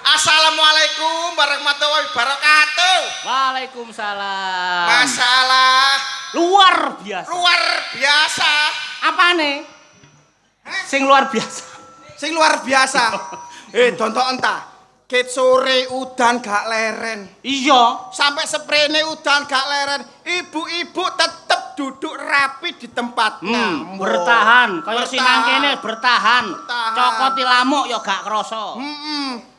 Assalamualaikum warahmatullahi wabarakatuh. Waalaikumsalam. Masalah Luar biasa. luar biasa. Apane? Sing luar biasa. Sing luar biasa. Contoh entah. Ket sore udan gak leren. Iya. Sampai sprene udan gak leren. Ibu-ibu tetep duduk rapi di tempatnya. Bertahan. Kaya sinang kene bertahan. Bertahan. Cokoti lamuk ya gak krasa.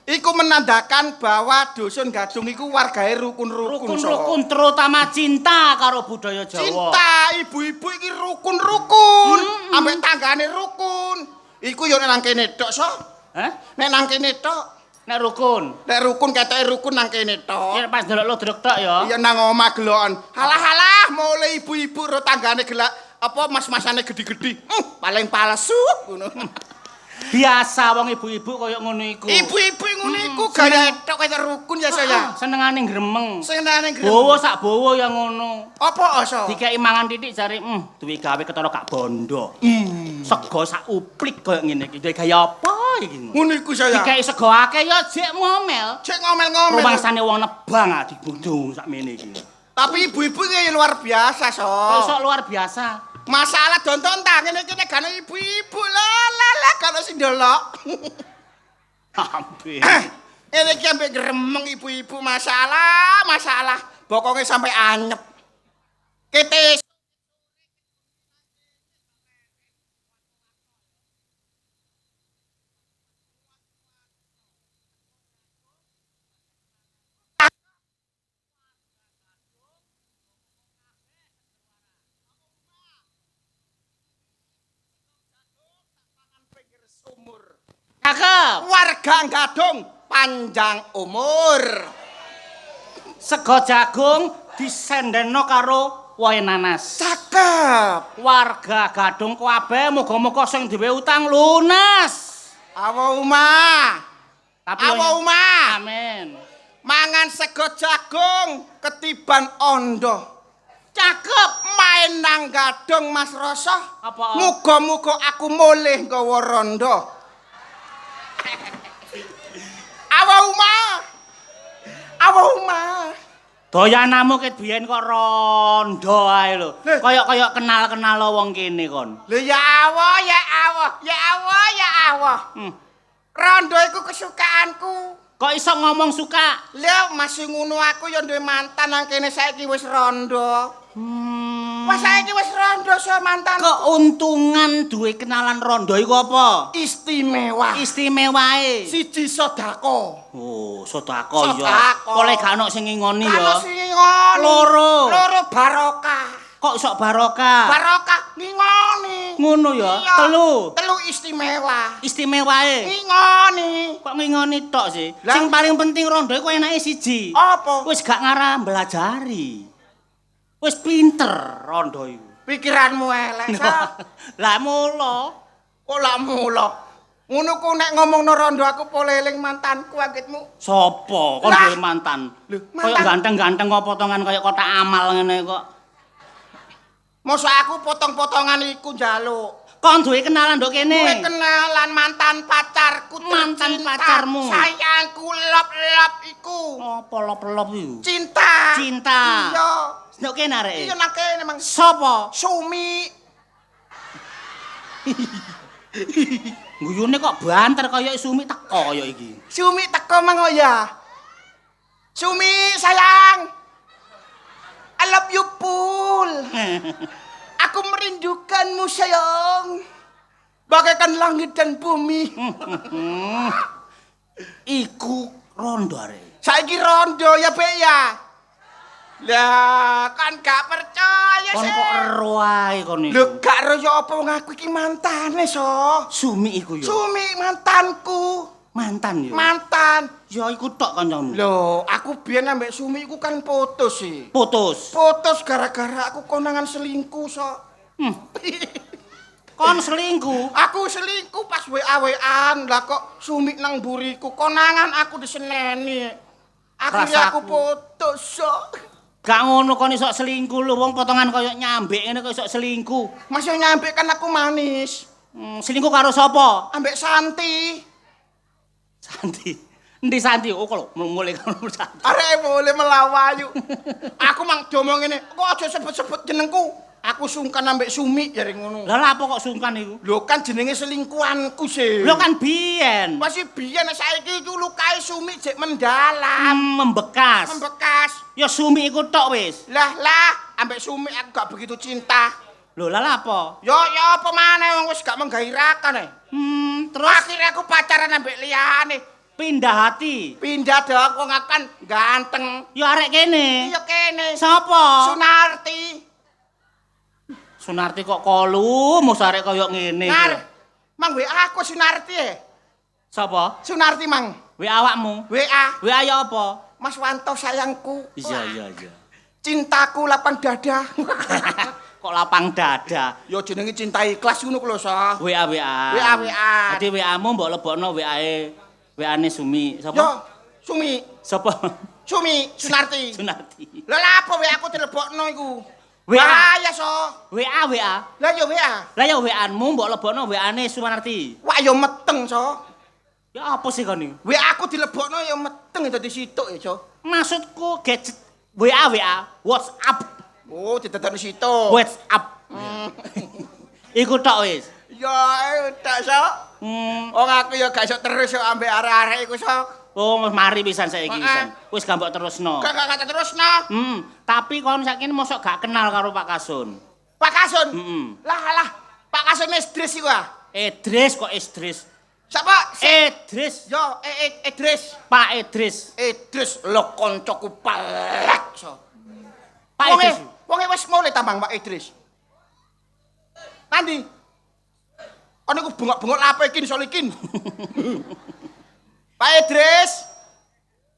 Iku menandakan bahwa dusun Gadung iku wargae rukun-rukun. Rukun-rukun terutama cinta karo budaya Jawa. Cinta ibu-ibu iki rukun-rukun. Ambek tanggane rukun. Iku yo nang kene tok, so. Hah? Nek nang kene tok. Nek rukun. Nek rukun ketoke rukun nang kene tok. Ya pas delok lo drek tok ya. Iya nang omah gelokan. Halah-halah mulai ibu-ibu ro tanggane gelak apa mas-masane gede-gede. Paling palsu ngono. Biasa wong ibu-ibu kaya ngono iku. Ibu-ibu ngono iku gaya tok kaya rukun ya saya. Senengane gremeng. Senengane gremeng. Bowo sak bowo ya ngono. Apa asa? Dikeki mangan titik jare, duwe gawe ketara gak bondo. Sego sak uplik kaya ngene iki. Duwe gaya apa iki? Ngono iku saya. Dikeki sego akeh ya jek ngomel. Cek ngomel-ngomel. Rumangsane wong nebang dibundung sakmene iki. Tapi ibu-ibu iki luar biasa, so. Sok luar biasa. Masalah donton ta ngene iki nek gane ibu-ibu lah kalau sing ndelok. Hampir. Ini iki ambek gremeng ibu-ibu masalah. Bokonge sampai anyep. Kete Cakep. warga Gadung panjang umur. Sego jagung disendeno karo wohe nanas. Cakep. Warga Gadung kabeh muga-muga sing duwe utang lunas. Awa umah. Amin. Mangan sego jagung ketiban ondo. Cakep. Main nang Gadung Mas Rosoh. Apa? Muga-muga aku mulih nggawa rondo. Awa umah. Doyanamu ket biyen kok rondo ae lho. Kaya kenal-kenal wong kene kon. Lho ya Allah. Rondo iku kesukaanku. Kok iso ngomong suka? Lha masih ngono aku ya duwe mantan nang kene saiki wis rondo. Wes saiki wis rondo so mantan. Keuntungan duwe kenalan rondo iku apa? Istimewa. Istimewae. Siji sodako. Oh, sedekah ya. Sedekah. Oleh gak ono sing ngingoni ya. Kalau sing ngoni. Loro. Loro barokah. Kok sok barokah? Barokah ngingoni. Ngono ya. Iya. Telu istimewa. istimewae. Ngingoni. Kok ngingoni tok sih? Lah. Sing paling penting rondo iku enake siji. Apa? Wis gak ngarah belajari. Wis pinter rondo iku. Pikiranmu elek, Sa. Lah mulo. Kok lak mulo. Ngono ku nek ngomongno rondo aku poleling mantanku anggitmu. Sopo? Kon Lah. duwe mantan. Lho, Kaya mantan. ganteng-ganteng kok potongan kaya kotak amal ngene kok. Mosok aku potong-potongan iku njaluk. Kon duwe kenalan ndok Kowe kene. kenalan mantan pacarku Mantan tercinta. pacarmu. Sayangku lop-lop iku. Apa lop-lop iku? Cinta. Cinta. Iya. Ndok kene areke. Iya nang kene Mang. Sopo? Sumi. Guyune kok banter kaya Sumi teko kaya iki. Sumi teko Mang oh ya. Sumi sayang. I love you Pul. Aku merindukanmu sayang. Bagaikan langit dan bumi. Iku rondo arek. Saiki rondo ya Bek ya. Lah kan gak percaya Kon sih. kok ero ae kon iku. Lho gak royo apa wong aku iki mantane so. Sumi iku ya. Sumi mantanku. Mantan ya. Mantan. Ya iku tok kancamu. Loh, aku biyen ambek Sumi iku kan putus sih. Putus. Putus gara-gara aku konangan selingkuh so. Kon selingkuh. Aku selingkuh pas WA-WAan. Lah kok Sumi nang buriku konangan aku diseneni. Akhirnya aku Rasaku. putus so. Gak ngono kon iso selingkuh lho wong potongan kaya nyambek ngene kok iso selingkuh. Masih nyampe kan aku manis. Selingkuh karo sapa? Ambek Santi. Santi. Endi Santi? Oh kalau mulai kalau Santi. Arek mulai melawayu. Aku mang domong ngene, kok aja sebut-sebut jenengku. Aku sungkan ambek Sumi jare ngono. Lah lha apa kok sungkan iku? Lho kan jenenge selingkuhanku sih. Lho kan biyen. Masih biyen saiki iku lukae Sumi jek mendalam, Membekas. membekas. Ya Sumi iku tok wis. Lah, ambek Sumi aku gak begitu cinta. Lho lah apa? Yo apa maneh wong wis gak menggairahkan Terus akhirnya aku pacaran ambek liyane. pindah hati. Pindah dah aku ngakan ganteng. Ya arek kene. Iya kene. Sapa? Sunarti. Sunarti kok kolu, mos arek kaya ngene. Ngar. Mang WA aku Sunarti Sapa? Sunarti mang. WA awakmu. WA. WA ya apa? Mas Wanto sayangku. Iya. Cintaku lapang dada. Kok lapang dada. Yo jenenge cinta ikhlas ngono ku lho, So. WA. WA. Dadi WA-mu mbok lebokno WA-ne Sumi. Yo, Sapa? Sumi. Sapa? Sumi, Sunarti. Sunarti. Lha lha apa WA aku dilebokno iku? WA. Bahaya, So. WA. Lah yo WA. Lah ya WA-mu mbok lebokno WA-ne Sunarti. Wah yo meteng, So. Ya apa sih kon iki? WA aku dilebokno yo meteng dadi situk ya, So. Maksudku gadget WA, WhatsApp. Oh, didadekno situk. WhatsApp. Iku tok wis. Ya, tak, So. Wong aku yo gak iso terus yo ambek arek-arek iku, So. Oh, mari pisan saiki pisan. Wis gak mbok terusno. Gak terusno. Tapi kon saiki mosok gak kenal karo Pak Kasun. Pak Kasun. Lah, Pak Kasun Idris iku ah. Idris kok Idris. Siapa? Idris. Yo, Idris. Pak Idris. Idris lo koncoku pelek, So. Pak Idris. Wonge wis mulai tambang Pak Idris. Nanti. Ono iku bengok-bengok lapo iki solikin. Pak Idris.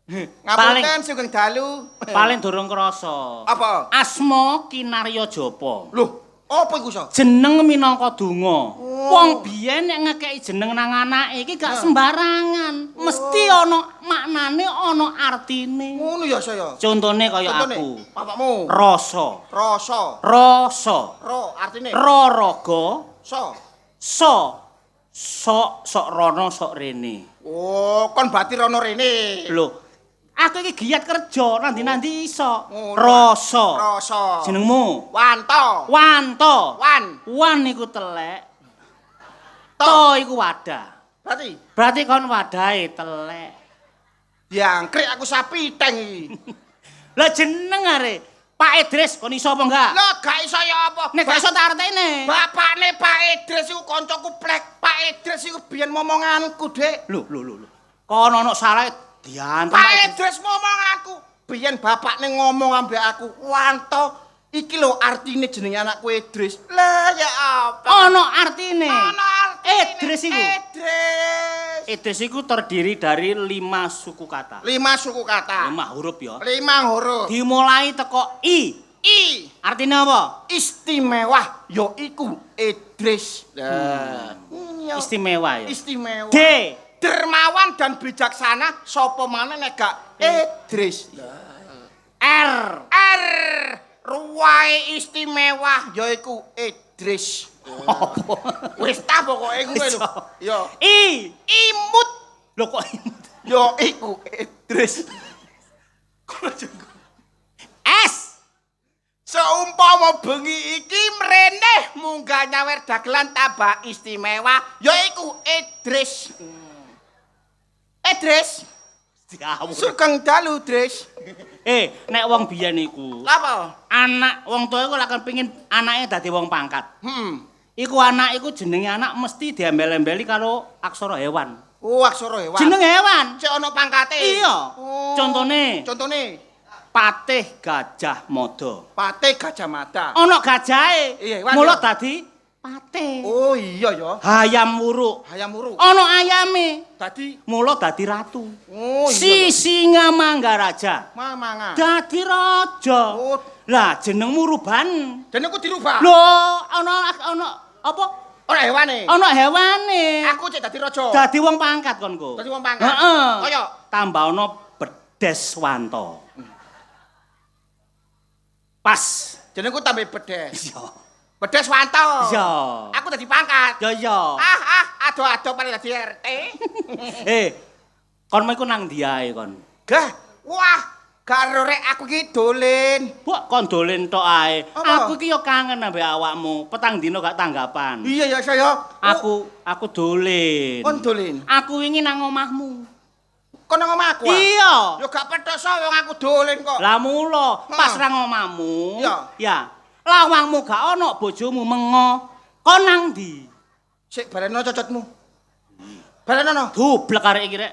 Ngapunten sugeng dalu. Paling durung krasa. Apa? Asma Kinarya Japa. Loh, apa iku, So? Jeneng minangka donga. Wong biyen nek ngekeki jeneng nang anake iki gak sembarangan. Mesti ana maknane, ana artine. Ngono ya saya. Contone kaya aku. Bapakmu. Rasa. Ro artine. Raga. Sok rono sok rene. Oh, kon berarti rono rene. Lho, aku iki giat kerja, nanti iso. Oh, Rasa. Jenengmu? Wanto. Wan iku telek. To iku wadah. Berarti kon wadahe telek. Jangkrik aku sapi teng iki. Lah jeneng are Pak Idris kon iso apa enggak? Lah gak iso ya apa? Nek gak iso tak artine. Bapakne Pak Idris iku kancaku plek. Pak Idris iku biyen momonganku, Dik. Lho. Kon ono salah diantem Pak Idris momonganku. Biyen bapakne ngomong ambek aku, "Wanto, iki lho artine jenenge anakku Idris." Lah ya apa? Ono artine. Idris iku. Idris iku terdiri dari 5 suku kata. 5 suku kata. 5 huruf ya. 5 huruf. Dimulai teko I. Artinya apa? Istimewa, yo iku Idris. Istimewa ya. Istimewa. D. Dermawan dan bijaksana, sapa maneh nek gak Idris. R. Ruwae istimewa, yo iku Idris. Wis ta pokoke kuwi lho. Yo. I. Imut. Lho kok imut? Yo iku Idris. S. Seumpama bengi iki mreneh munggah nyawer dagelan tabak istimewa, ya iku Idris. Idris. Sugeng dalu, Idris. Nek wong biyen iku. Apa? Anak wong tuwa iku lak kepengin anake dadi wong pangkat. Iku anak iku jenenge anak mesti diembel-embeli karo aksara hewan. Oh, aksara hewan. Jeneng hewan. Cek ana pangkate. Iya. Oh. Contone Patih Gajah Mada. Patih Gajah Mada. Ana gajahe. Iya, mula dadi patih. Oh iya ya. Hayam wuruk. Ana ayame. Dadi mula dadi ratu. Oh iya. Si Singa Manggaraja. Mamanga. Dadi raja. Oh. Lah jenengmu ruban. Jenengku dirubah. Lho, ana apa? Ora hewane. Ana hewane. Aku cek dadi raja. Dadi wong pangkat konku. Dadi wong pangkat. Heeh. Kaya tambah ana Bedes Wanto. Pas. Jenengku tambah Bedes. Iya. Bedes Wanto. Iya. Aku dadi pangkat. Ya. Ado-ado paling dadi RT. Kon mau iku nang ndi ae kon? Gah, wah, karo rek aku iki dolen. Mbok kon dolen tok ae. Apa? Aku iki yo kangen ambek awakmu. Petang dino gak tanggapan. Iya ya saya. Aku dolen. Kon dolen. Aku wingi nang omahmu. Kon nang omahku. Iya. Yo gak petos wong aku dolen kok. Lah mula pas nang omahmu. Iya. Ya. Lawangmu gak ono, bojomu mengo. Kon nang ndi? Sik bareno cocotmu. Bareno. Dublek arek iki rek.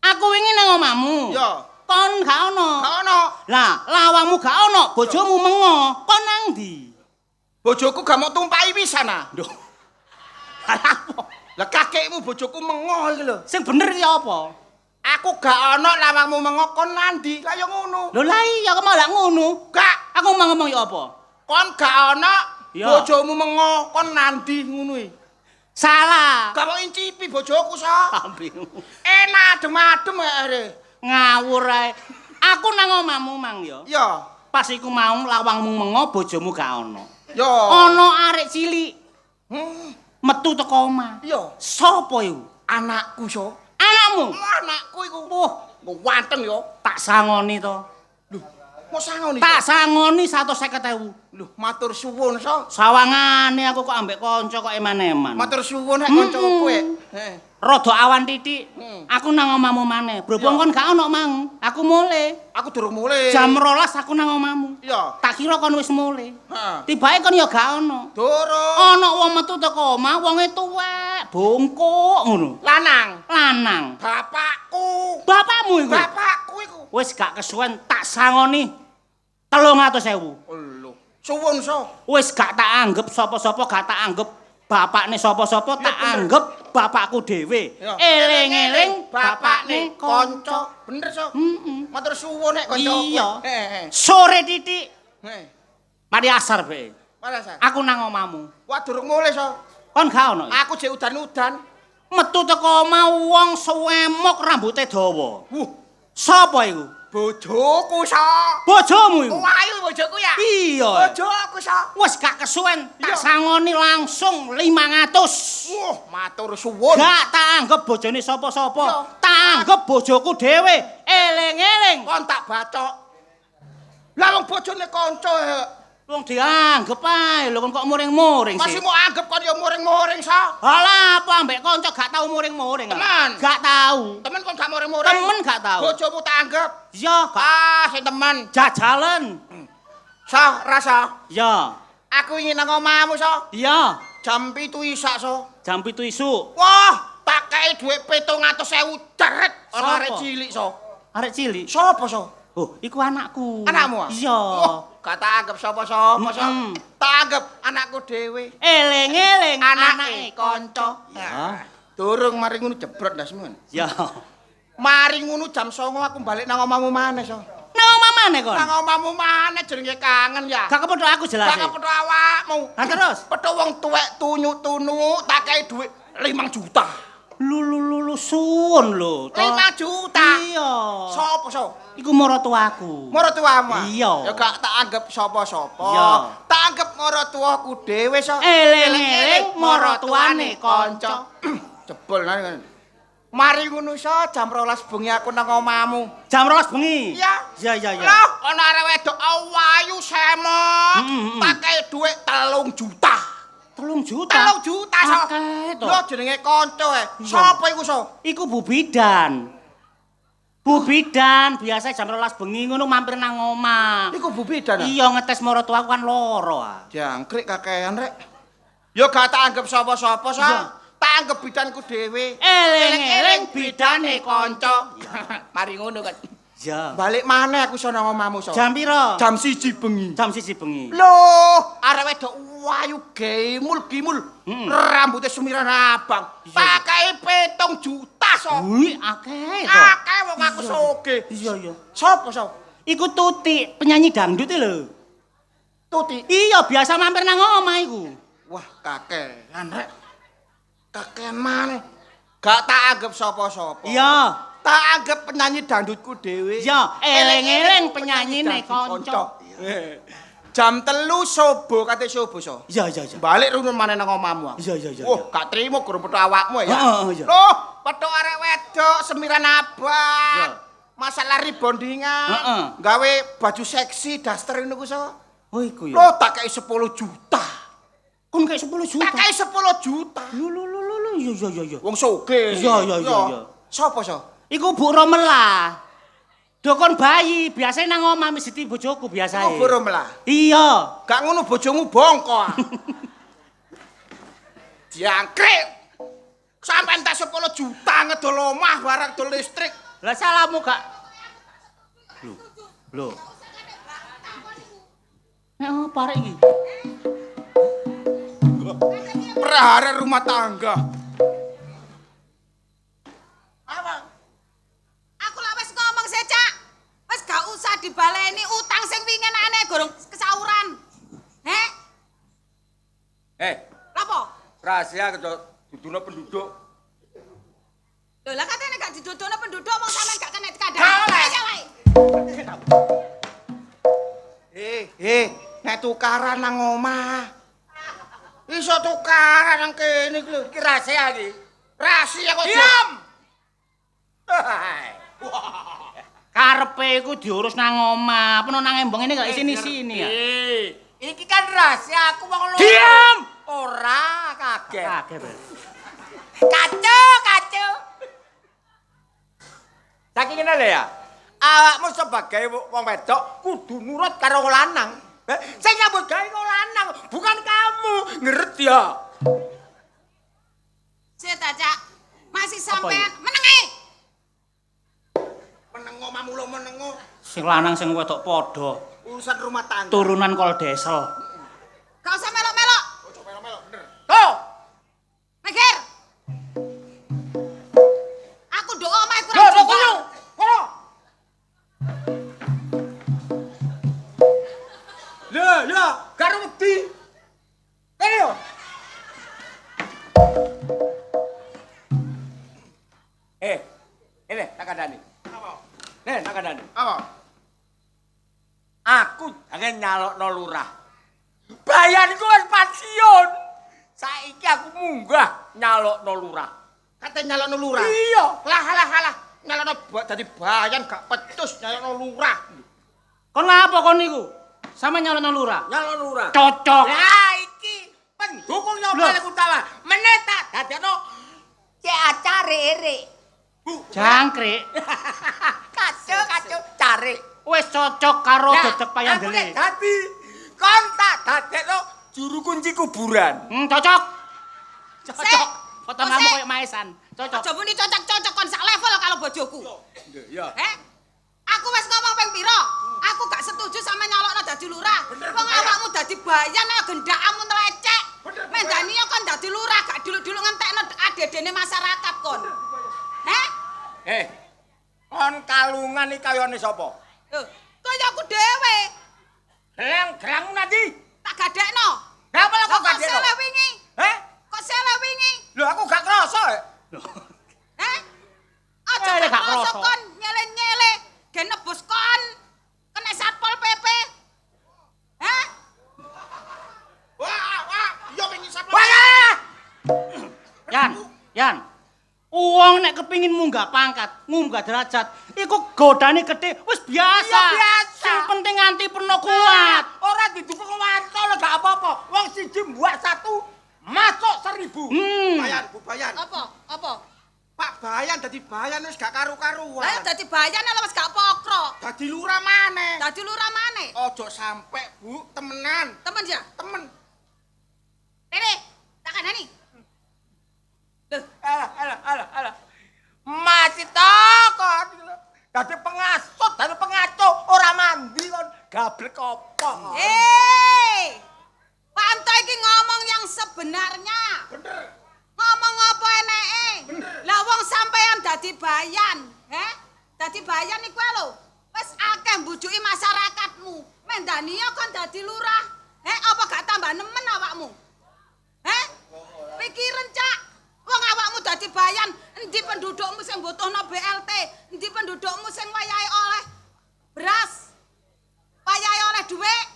Aku wingi nang omahmu. Iya. Kon gak ono. Gak ono. Lah, lawangmu gak ono, bojomu mengo. Kon nang ndi? Bojoku gak mau tumpaki pisan ah. Duh. Apa? Lah kakekmu bojoku mengo iki lho. Sing bener iki apa? Aku gak ono lawangmu mengo kon nandi. Lah yo ngono. Lho lah iya kok malah ngono. Gak, Aku ngomong ya apa? kon gak ono Iya. bojomu mengo kon nandi ngono iki. Salah. Gak mau incipi bojoku so. Ambimu. Enak adem-adem are. Ngawur ae. Aku nang omahmu mang ya. Iya. Pas iku mau lawangmu mengo, bojomu gak ono. Yo. Ono arek cilik Hmm. metu teko omah. Iya. Sopo iku? Anakku so. Anakmu. Anakku iku. Wah, Wanteng yo. tak sangoni to. Lho, mau sangoni. Tak sangoni 150.000. Lho, matur suwun so. Sawangane aku kok ambek kanca kok eman-eman. Matur suwun nek kanca kowe. Heeh. Rada awan titik. Hmm. Aku nang omahmu maneh. Berhubung Iya. kon gak ono mang. Aku mulai. Aku durung mulai. Jam 12 aku nang omahmu. Iya. Tak kira kon wis mulai. Heeh. Tibake kon ya gak ono. Durung. Ono wong metu teko omah, wonge tuwek, bongkok ngono. Lanang. Lanang. Bapakku. Bapakmu iku. Bapakku iku. Wis gak kesuwen tak sangoni 300.000. Lho, suwun so. Wis gak tak anggap sapa-sapa, gak tak anggap bapakne sapa-sapa, tak bener. anggap bapakku dhewe. Ya. Eling-eling bapakne kanca. Bener so. Heeh. Matur suwun nek kanca. Iya. Heeh. Sore titik, Heeh. mari asar bae. Mana sa? Aku nang omahmu. Wah, durung mulai so. Kon gak ono. Aku jek udan-udan. Metu teko omah wong suwemok rambute dawa. Wuh, Sapa iku? bojoku so. Bojomu iku. Wah, iku bojoku ya. Iya. Bojoku so. Wis gak kesuwen, tak Iya. sangoni langsung 500. Wah, matur suwun. Gak tak anggap bojone sapa-sapa. Iya. Tak anggap bojoku dhewe. Eling-eling. Kon tak bacok. Lah wong bojone kanca. Wong dianggep ae lho kon kok muring-muring sih. Masih mau anggap kon ya muring-muring sa. Halah apa ambek kanca gak tau muring-muring. Teman. Gak tau. Temen kon gak muring-muring. Temen gak tau. Bojomu tak anggap. Ya gak Ah, sing temen. jajalan. Sa, rasa. Ya. Aku ingin nang omahmu sa. Iya. Jam 7 isak so. Jam 7 isuk. Wah, tak kei dhuwit 700.000 deret. Ana Sapa? arek cilik so. Arek cilik. Sopo so? Oh, iku anakku. Anakmu? Ah? Iya. Oh, gak tak anggap sapa-sapa so. Mm-mm. Tak anggap anakku dhewe. Eling-eling Anake kanca. Ya. Durung mari ngono jebrot ndas men. Ya. Mari ngono jam 09.00 aku balik nang omahmu maneh so. Nang omah maneh kon? Nang omahmu maneh jenenge kangen ya. Gak kepethuk aku jelas. Gak kepethuk awakmu. Lah terus? Petuk wong tuwek tunyu-tunu tak kei dhuwit 5 juta. Lu suwun lho. 5 juta. Iya. Sopo so? Iku maratuaku. Maratuamu. Iya. Ya gak tak anggap sapa-sapa. Iya. Tak anggap maratuaku dhewe so. Eling-eling maratuane kanca. Jebol nang. Mari ngono so jam 12 bengi aku nang omahmu. Jam 12 bengi. Iya. Iya. Loh, ana arek wedok awayu semok. Mm-mm. Tak kei dhuwit 3 juta. 3 juta. 3 juta so. Akeh to. Lho jenenge kanca Iya. Sapa iku so? Iku Bu Bidan. Bu Bidan biasa jam 12 bengi ngono mampir nang omah. Iku Bu Bidan. Iya ngetes maratuaku kan loro ah. Jangkrik kakean rek. Yo gak tak anggap sapa-sapa so. Iya. Tak anggap bidanku dhewe. Eling-eling bidane kanca. Mari ngono kan. Ya. Balik maneh aku sono nang omahmu so. Jam piro? Jam 1 bengi. Jam 1 bengi. Loh, arek wedok wayu gimul. Rambutnya sumiran abang. Iya, Tak kei 7 juta so. Wih, akeh to. Akeh wong aku soge. Iya. Sopo so? Iku Tuti, penyanyi dangdut e lho. Tuti. Iya, biasa mampir nang omah iku. Wah, kakean rek. Kakean maneh. Gak tak anggap sapa-sapa. Iya. Tak anggap penyanyi dangdutku dhewe. Iya, eling-eling penyanyine Penyanyi kanca. dangdut jam 3 subuh kate subuh so. Iya. Balik runun maneh nang omahmu. Iya. Wah, gak trimo guru petuk awakmu ya. Heeh, iya. Loh, petuk arek wedok semiran abang. Iya. Masalah rebondingan. Heeh. Gawe baju seksi daster ngono ku so. Oh iku ya. Loh, tak kei 10 juta. Kon kayak 10 juta. Tak kei 10 juta. Lho, iya. Wong sugih. Iya. Sopo so? Iku Bu Romela. Dokon bayi, biasanya nang omah mesti bojoku biasae. Iku borom lah. Iya. Gak ngono bojomu bongko. Diangkrek. Sampai entek 10 juta ngedol omah barang dol listrik. Lah salahmu gak. Lho. Nek apa arek iki? Prahara rumah tangga. Awang. Aku lah wis ngomong sih, Cak. Wis gak usah dibaleni utang sing wingi aneh gorong kesauran. Heh? Lapo? Rahasia duduno penduduk. Lho lah katene gak didodono penduduk wong sampean gak kena dikandani. Kalah. Ayo wae. Nek tukaran nang omah. Iso tukaran nang kene iki lho. Iki rahasia iki. Rahasia kok. Diam. Karepe iku diurus nang omah, peno nang embong ini gak isini-sini ya. Iki kan rahasia aku wong loro. Diam! Ora kaget. Kaget. Kacau. Saking ngene lho ya. Awakmu sebagai wong wedok kudu nurut karo wong lanang. Sing nyambut gawe wong lanang, bukan kamu. Ngerti ya? Sita, Cak. Masih Apa sampean menengi. Menengo mamulo menengo. Sing lanang sing wedok padha. Urusan rumah tangga. Turunan kol desel. Gak usah melok-melok. Ojo melo-melo bener. Tuh. Mikir. Aku ndok omahe kurang Loh, jiwa. kono. Kono. Ya, karo wedi. Kene yo. Ini tak kandani. Apa? Tak kandani. Apa? Aku jangan nyalokno lurah. Bayanku wis pensiun. Saiki aku munggah nyalokno lurah. Kate nyalokno lurah? Iya. Lah. Nyalokno dadi bayan gak petus nyalokno lurah. Kon ngapa kon niku? Sama nyalon lurah. Nyalokno lurah. Cocok. Lah iki pendukung yang paling utama. Meneta dadekno cek acare ere. Jangkrik. Kacau cari. Wis cocok karo dedek payandele. Dadi kon tak dadekno juru kunci kuburan. Cocok. Sik. Potonganmu Sik. koyo maesan. Cocok. Aja muni cocok-cocok kon sak level karo bojoku. Iya. Aku wis ngomong ping pira? Aku gak setuju sama nyalokno dadi lurah. Wong awakmu dadi bayan ayo gendakmu nlecek. Mendani yo kon dadi lurah gak dulu-dulu ngentekno adedene masyarakat kon. Kon kalungan iki kayane sapa? Lho, kaya aku dhewe. Gerangmu nanti. Tak gadekno. Ngapa lho kok Kok gadekno? sele wingi? Kok sele wingi? Lho aku gak krasa. Aja Lek gak gak krasa krasa. kon nyele-nyele. Gen nebus kon. Kena Satpol PP. Wah, yo pengen sapa? Yan. Wong nek kepingin munggah pangkat, munggah derajat, iku godane gedhe wis biasa. Iya, biasa. Sing penting nganti perno kuat. Ora didukung wanto lho gak apa-apa. Wong siji mbuak 1 masuk 1000. Bayan. Apa? Pak Bayan dadi bayan wis gak karu-karuan. Lah dadi bayan lho wis gak pokro. Dadi lurah maneh. Dadi lurah maneh. Ojo sampe, Bu, temenan. Temen ya? Temen. Rene, tak kandani. Loh, Alah. Masih takon. Dadi pengasut, dadi pengaco, ora mandi kon. Gablek apa? Panto iki ngomong yang sebenarnya. Bener. Ngomong apa eneke? Lah wong sampean dadi bayan, Dadi bayan iku lho. Wis akeh mbujuki masyarakatmu. Mendani yo kon dadi lurah. Apa gak tambah nemen awakmu? Pikiran, Cak. Wong awakmu dadi bayan, endi pendudukmu sing butuhno BLT, endi pendudukmu sing wayahe oleh beras, wayahe oleh dhuwit.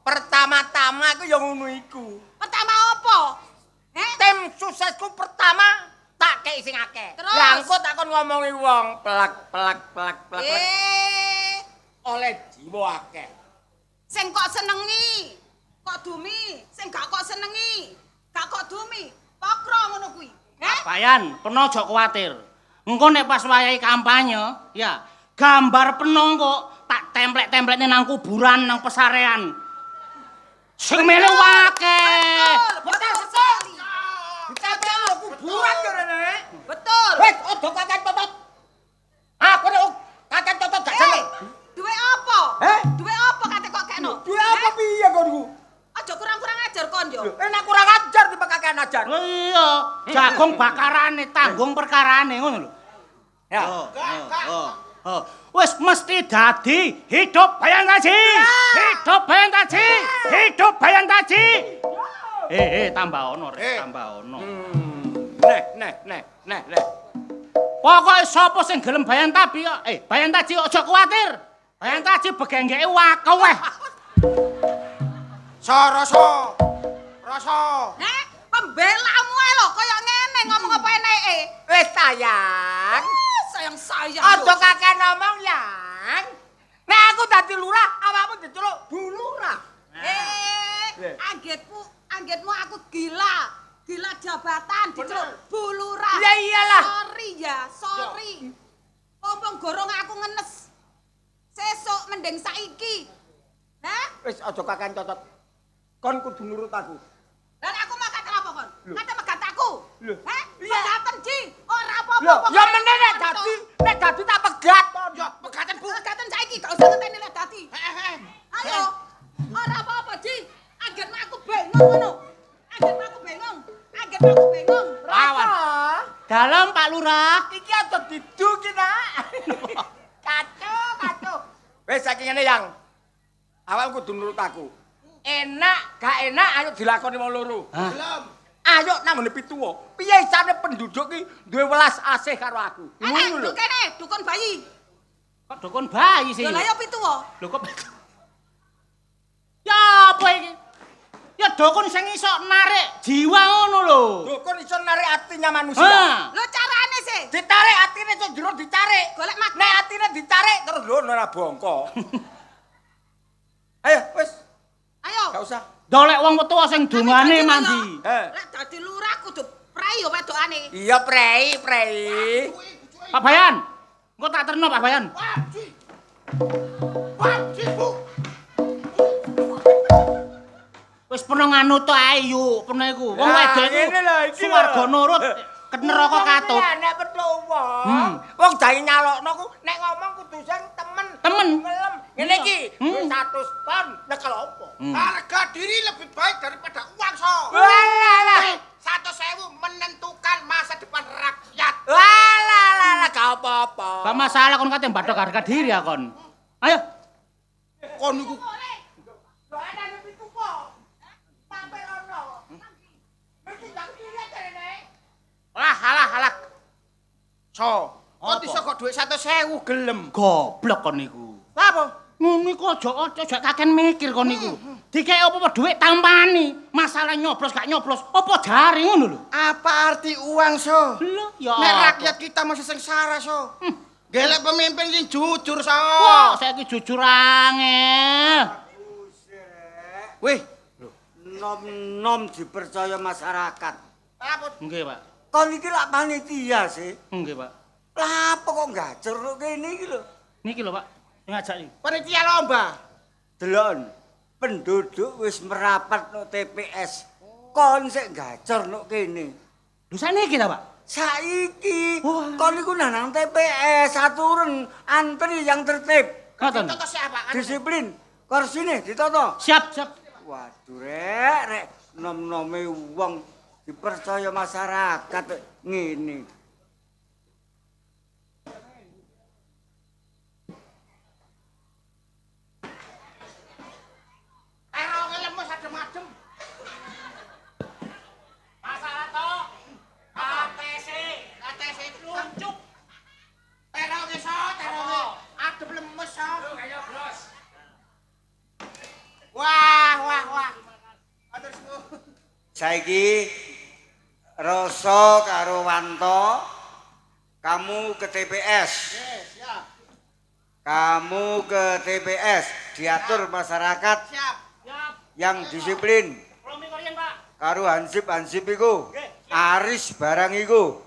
pertama-tama iku ya ngono iku. Pertama apa? Tim suksesku pertama tak kei sing akeh. Terus? Lah engko tak kon ngomongi wong plak. Oleh jiwa akeh. Sing kok senengi, kok dumi, sing gak kok senengi, gak kok dumi. Pokro ngono kuwi. Bayan, peno aja kuwatir. Engko nek pas wayahe kampanye, ya gambar peno kok tak templek-templekne nang kuburan nang pesarean. Sing melu akeh. Betul sekali. Ditempel kuburan yo rene. Betul. Wis aja kakek totot. Aku nek kakek totot gak seneng. Duwe apa? Heh? Duwe apa kate kok kekno? Duwe apa piye kon niku? Aja kurang-kurang ajar kon yo. Enak kurang ajar di kakean ajar. Iya, jagung bakarane, tanggung perkarane ngono lho. Ya. Wis mesti dadi hidup Bayan Taji. Hidup Bayan Taji. Hidup Bayan Taji. Tambah ono, tambah ono. Neh. Pokoke sapa sing gelem Bayan Taji kok, Bayan Taji aja kuwatir. Bayan Taji begenggeke akeh. Rasa. Pembelamu ae lho kaya ngene ngomong apa eneke. Wis sayang. Sayang. Aja kakek ngomong yang. Nek aku dadi lurah, awakmu diceluk Bu Lurah. Anggetmu aku gila. Gila jabatan diceluk Bu Lurah. Ya iyalah. Sorry. Pompong gorong aku ngenes. Sesuk mending saiki. Wis aja kakek totot. Kon kudu nurut aku. Lan aku makan apa kon? Kate megat aku. Lho. Megaten Ji, ora apa-apa. Ya meneh nek dadi tak pegat. Ya megaten Bu, megaten saiki gak usah ngenteni lek dadi. Ayo. Ora apa-apa Ji. Anggetmu aku bengong ngono. Anggetmu aku bengong. Lawan. Dalam Pak Lurah. Iki aja didu ki nak. Kacau. Wis saiki ngene yang. Awakmu kudu nurut aku. Enak, gak enak ayo dilakoni wong loro. Gelem. Ayo nang ngene pituwa. Piye isane penduduk ki duwe welas asih karo aku. Ngono lho. Kene dukun bayi. Kok dukun bayi sih? Lho lah ya pituwa. Lho kok ya apa iki? Ya dukun sing iso narik jiwa ngono lho. Dukun iso narik atinya manusia. Lho carane sih. Ditarik atine cok jero ditarik. Golek magnet. Nek atine ditarik terus lho ora bongko. Ayo wis. Ayo. Gak usah. Dolek wong wetua sing dungane mandi. Lek dadi lurah kudu prei yo wedokane. Iya prei. Pak Bayan. Engko tak terno Pak Bayan. Wis peno nganut ae yuk, peno iku. Wong wedok iku suwarga nurut ke neraka katut. Nek petuk wong. Wong jai nyalokno ku nek ngomong kudu sing temen. Ngelem. Ngene iki 100 ton nyekel opo? Harga diri lebih baik daripada uang, so. Walah. 100.000 menentukan masa depan rakyat. Walah, gak apa-apa. Gak masalah kon kate mbadhok harga diri ya kon. Ayo. Kon niku Halah. so. Kok iso kok dhuwit 100.000 gelem. Goblok kon niku. Apa? Ngono iku aja kaken mikir kon niku. Dikek apa duit tampani, masalah nyoblos gak nyoblos, apa jare ngono lho. Apa arti uang, so? Lho, ya. Nek rakyat kita masih sengsara, so. Gelek pemimpin sing jujur, so. Wah, saiki jujur angel. Wih, nom-nom dipercaya masyarakat. apa? Nggih, Pak. Kon iki lak panitia sih. Nggih, Pak. Lah apa kok gacor kok kene iki lho. Niki lho, Pak. Ngajak iki. Panitia lomba. Delon. Penduduk wis merapat no TPS. Kon sik gacor no kene. Lho sakniki ta, Pak? Saiki Wah. kon iku nang TPS aturan antri yang tertib. Ngoten. Contoh siapa? Disiplin. Korsine ditoto. Siap. Waduh rek nom-nome wong dipercaya masyarakat ngene. Terong lemes adem-adem. Masalah to. KTC luncuk. Terong iso, terong. Adem lemes, so. Ayo, Bros. Saiki Roso karo Wanto kamu ke TPS. Kamu ke TPS, diatur masyarakat yang disiplin. Karo hansip iku. Aris barang iku.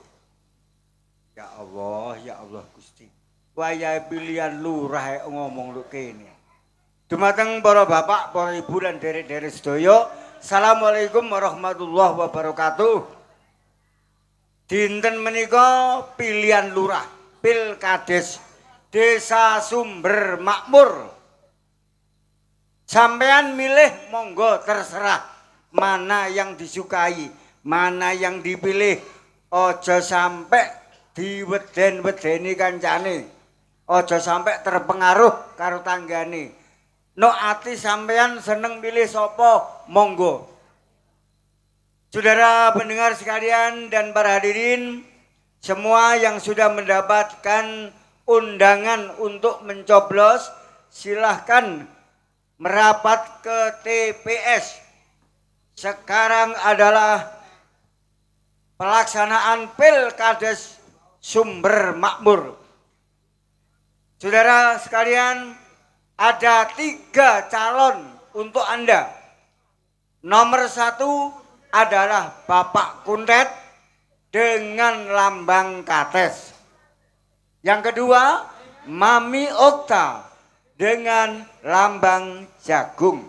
Ya Allah Gusti. Wayahe pilihan lurah ngomong lu kene. Dumateng para bapak, para ibu dan derek-derek sedaya, Assalamualaikum warahmatullahi wabarakatuh. Dinten menika pilihan lurah, Pilkades Desa Sumber Makmur. Sampean milih monggo terserah mana yang disukai, mana yang dipilih. Ojo sampai diweden-wedeni kancane. Ojo sampai terpengaruh karo tanggane. No ati sampean seneng pilih sapa, monggo. Saudara pendengar sekalian dan para hadirin, semua yang sudah mendapatkan undangan untuk mencoblos, silahkan merapat ke TPS. Sekarang adalah pelaksanaan Pilkades Sumber Makmur. Saudara sekalian, ada 3 calon untuk Anda. Nomor 1 adalah Bapak Kuntet dengan lambang Kates. Yang kedua, Mami Okta dengan lambang jagung.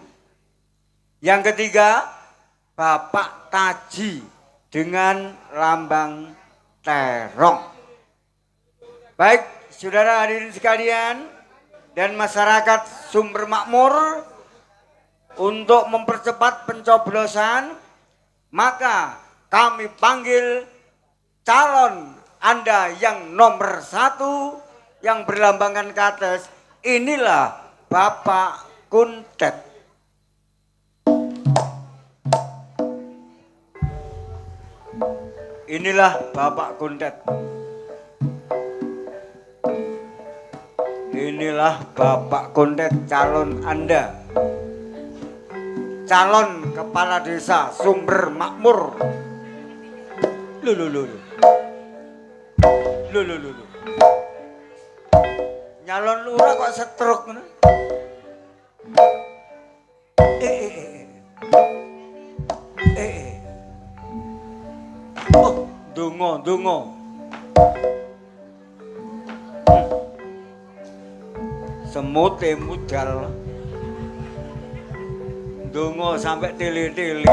Yang ketiga, Bapak Taji dengan lambang terong. Baik, saudara hadirin sekalian dan masyarakat Sumber Makmur, untuk mempercepat pencoblosan, maka kami panggil calon Anda yang nomor 1 yang berlambangkan Kates. Inilah Bapak Kuntet. Inilah Bapak Kuntet. Inilah Bapak Kuntet, calon Anda. Calon kepala desa Sumber Makmur. Loh. Nyalon lurah kok setruk ngono. Oh, donga. Semute mudal. Donga sampai tili-tili.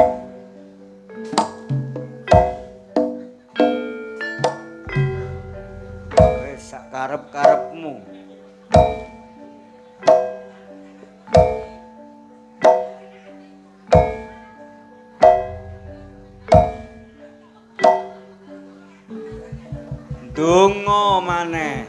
Wis sak karep-karepmu. Donga maneh.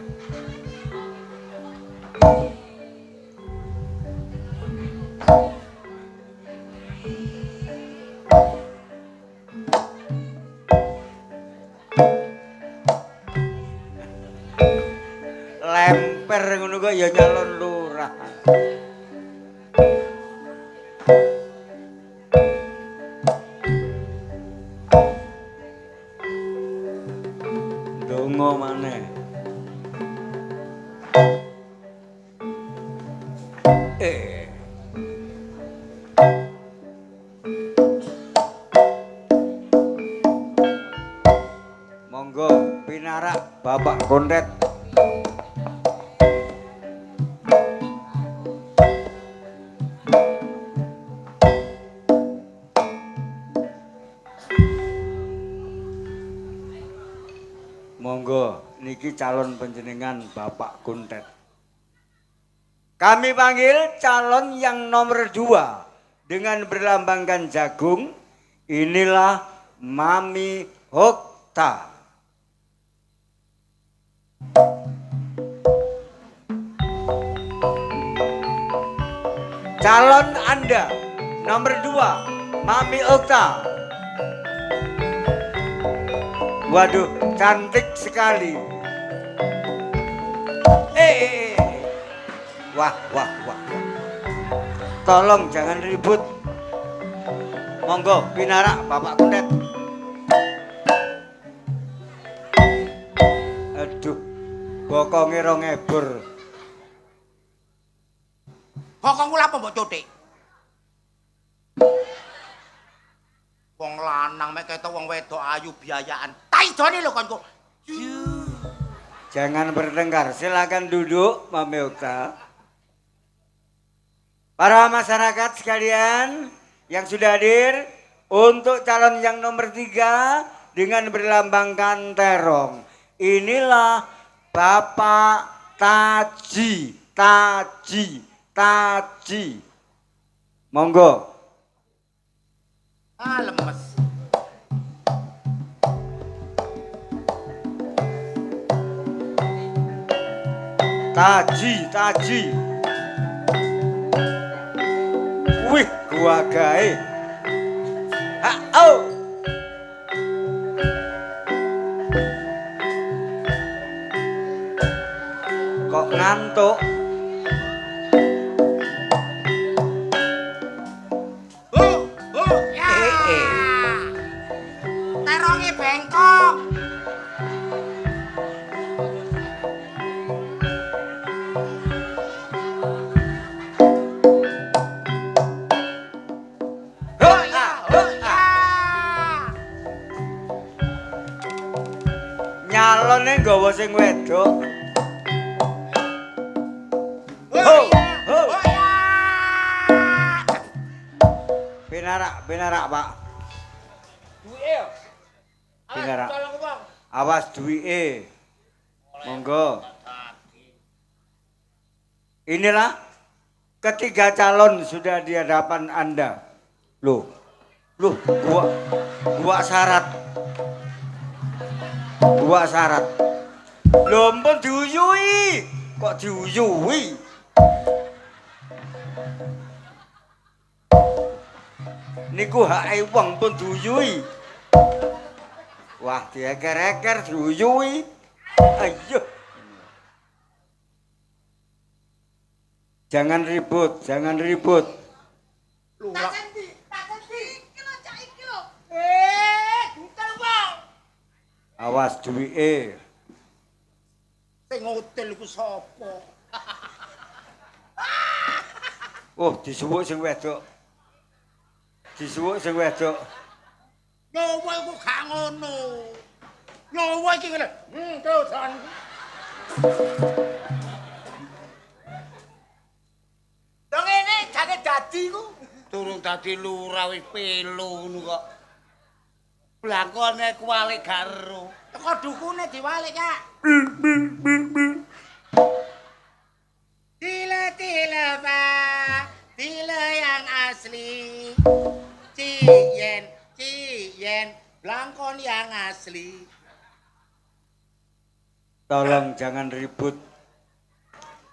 Lemper ngono kok ya nyalon lurah. Donga maneh. Monggo pinarak Bapak Kuntet. Monggo niki calon panjenengan Bapak Kuntet. Kami panggil calon yang nomor 2 dengan berlambangkan jagung. Inilah Mami Okta. Calon Anda nomor 2 Mami Okta. Waduh, cantik sekali. Wah. Tolong jangan ribut. Monggo pinarak Bapak Kuntet. Aduh, bokonge rong ebur. Bokongku lha apa mbok cutik? Wong lanang mek ketok wong wedok ayu biayaan. Taidone lho konku. Jangan bertengkar, silakan duduk Mami Okta. Para masyarakat sekalian yang sudah hadir, untuk calon yang nomor 3 dengan berlambangkan terong. Inilah Bapak Taji. Monggo. Ah lemes. Taji. Wih, gua gae. Oh. Kok ngantuk? Ya. Teronge bengkok. Nyalone nggawa sing wedok. Pinarak, Pak. Duwike yo. Pinarak. Tolong wong. Awas duwike. Monggo. Inilah ketiga calon sudah di hadapan Anda. Loh, gua syarat. Loh, ampun diuyui. Kok diuyui? Niku hake wong pun diuyui. Wah, dieker-eker diuyui. Ayo. Jangan ribut. Lurah. Tak sendi. Iki lho cak iki lho. Bukan wong. Awas duwike. Sing hotel iku sapa? Oh, disuwuk sing wedok. Nyowo iku gak ngono. Nyowo iki ngene. Dosan. Dong ini jane dadi ku. Durung dadi lurah wis pelu ngono kok. Blangkone kuwalik gak ero. Teko dukune diwalik, Kak. Tile Pak, tile yang asli. Ciyen, blangkon yang asli. Tolong jangan ribut.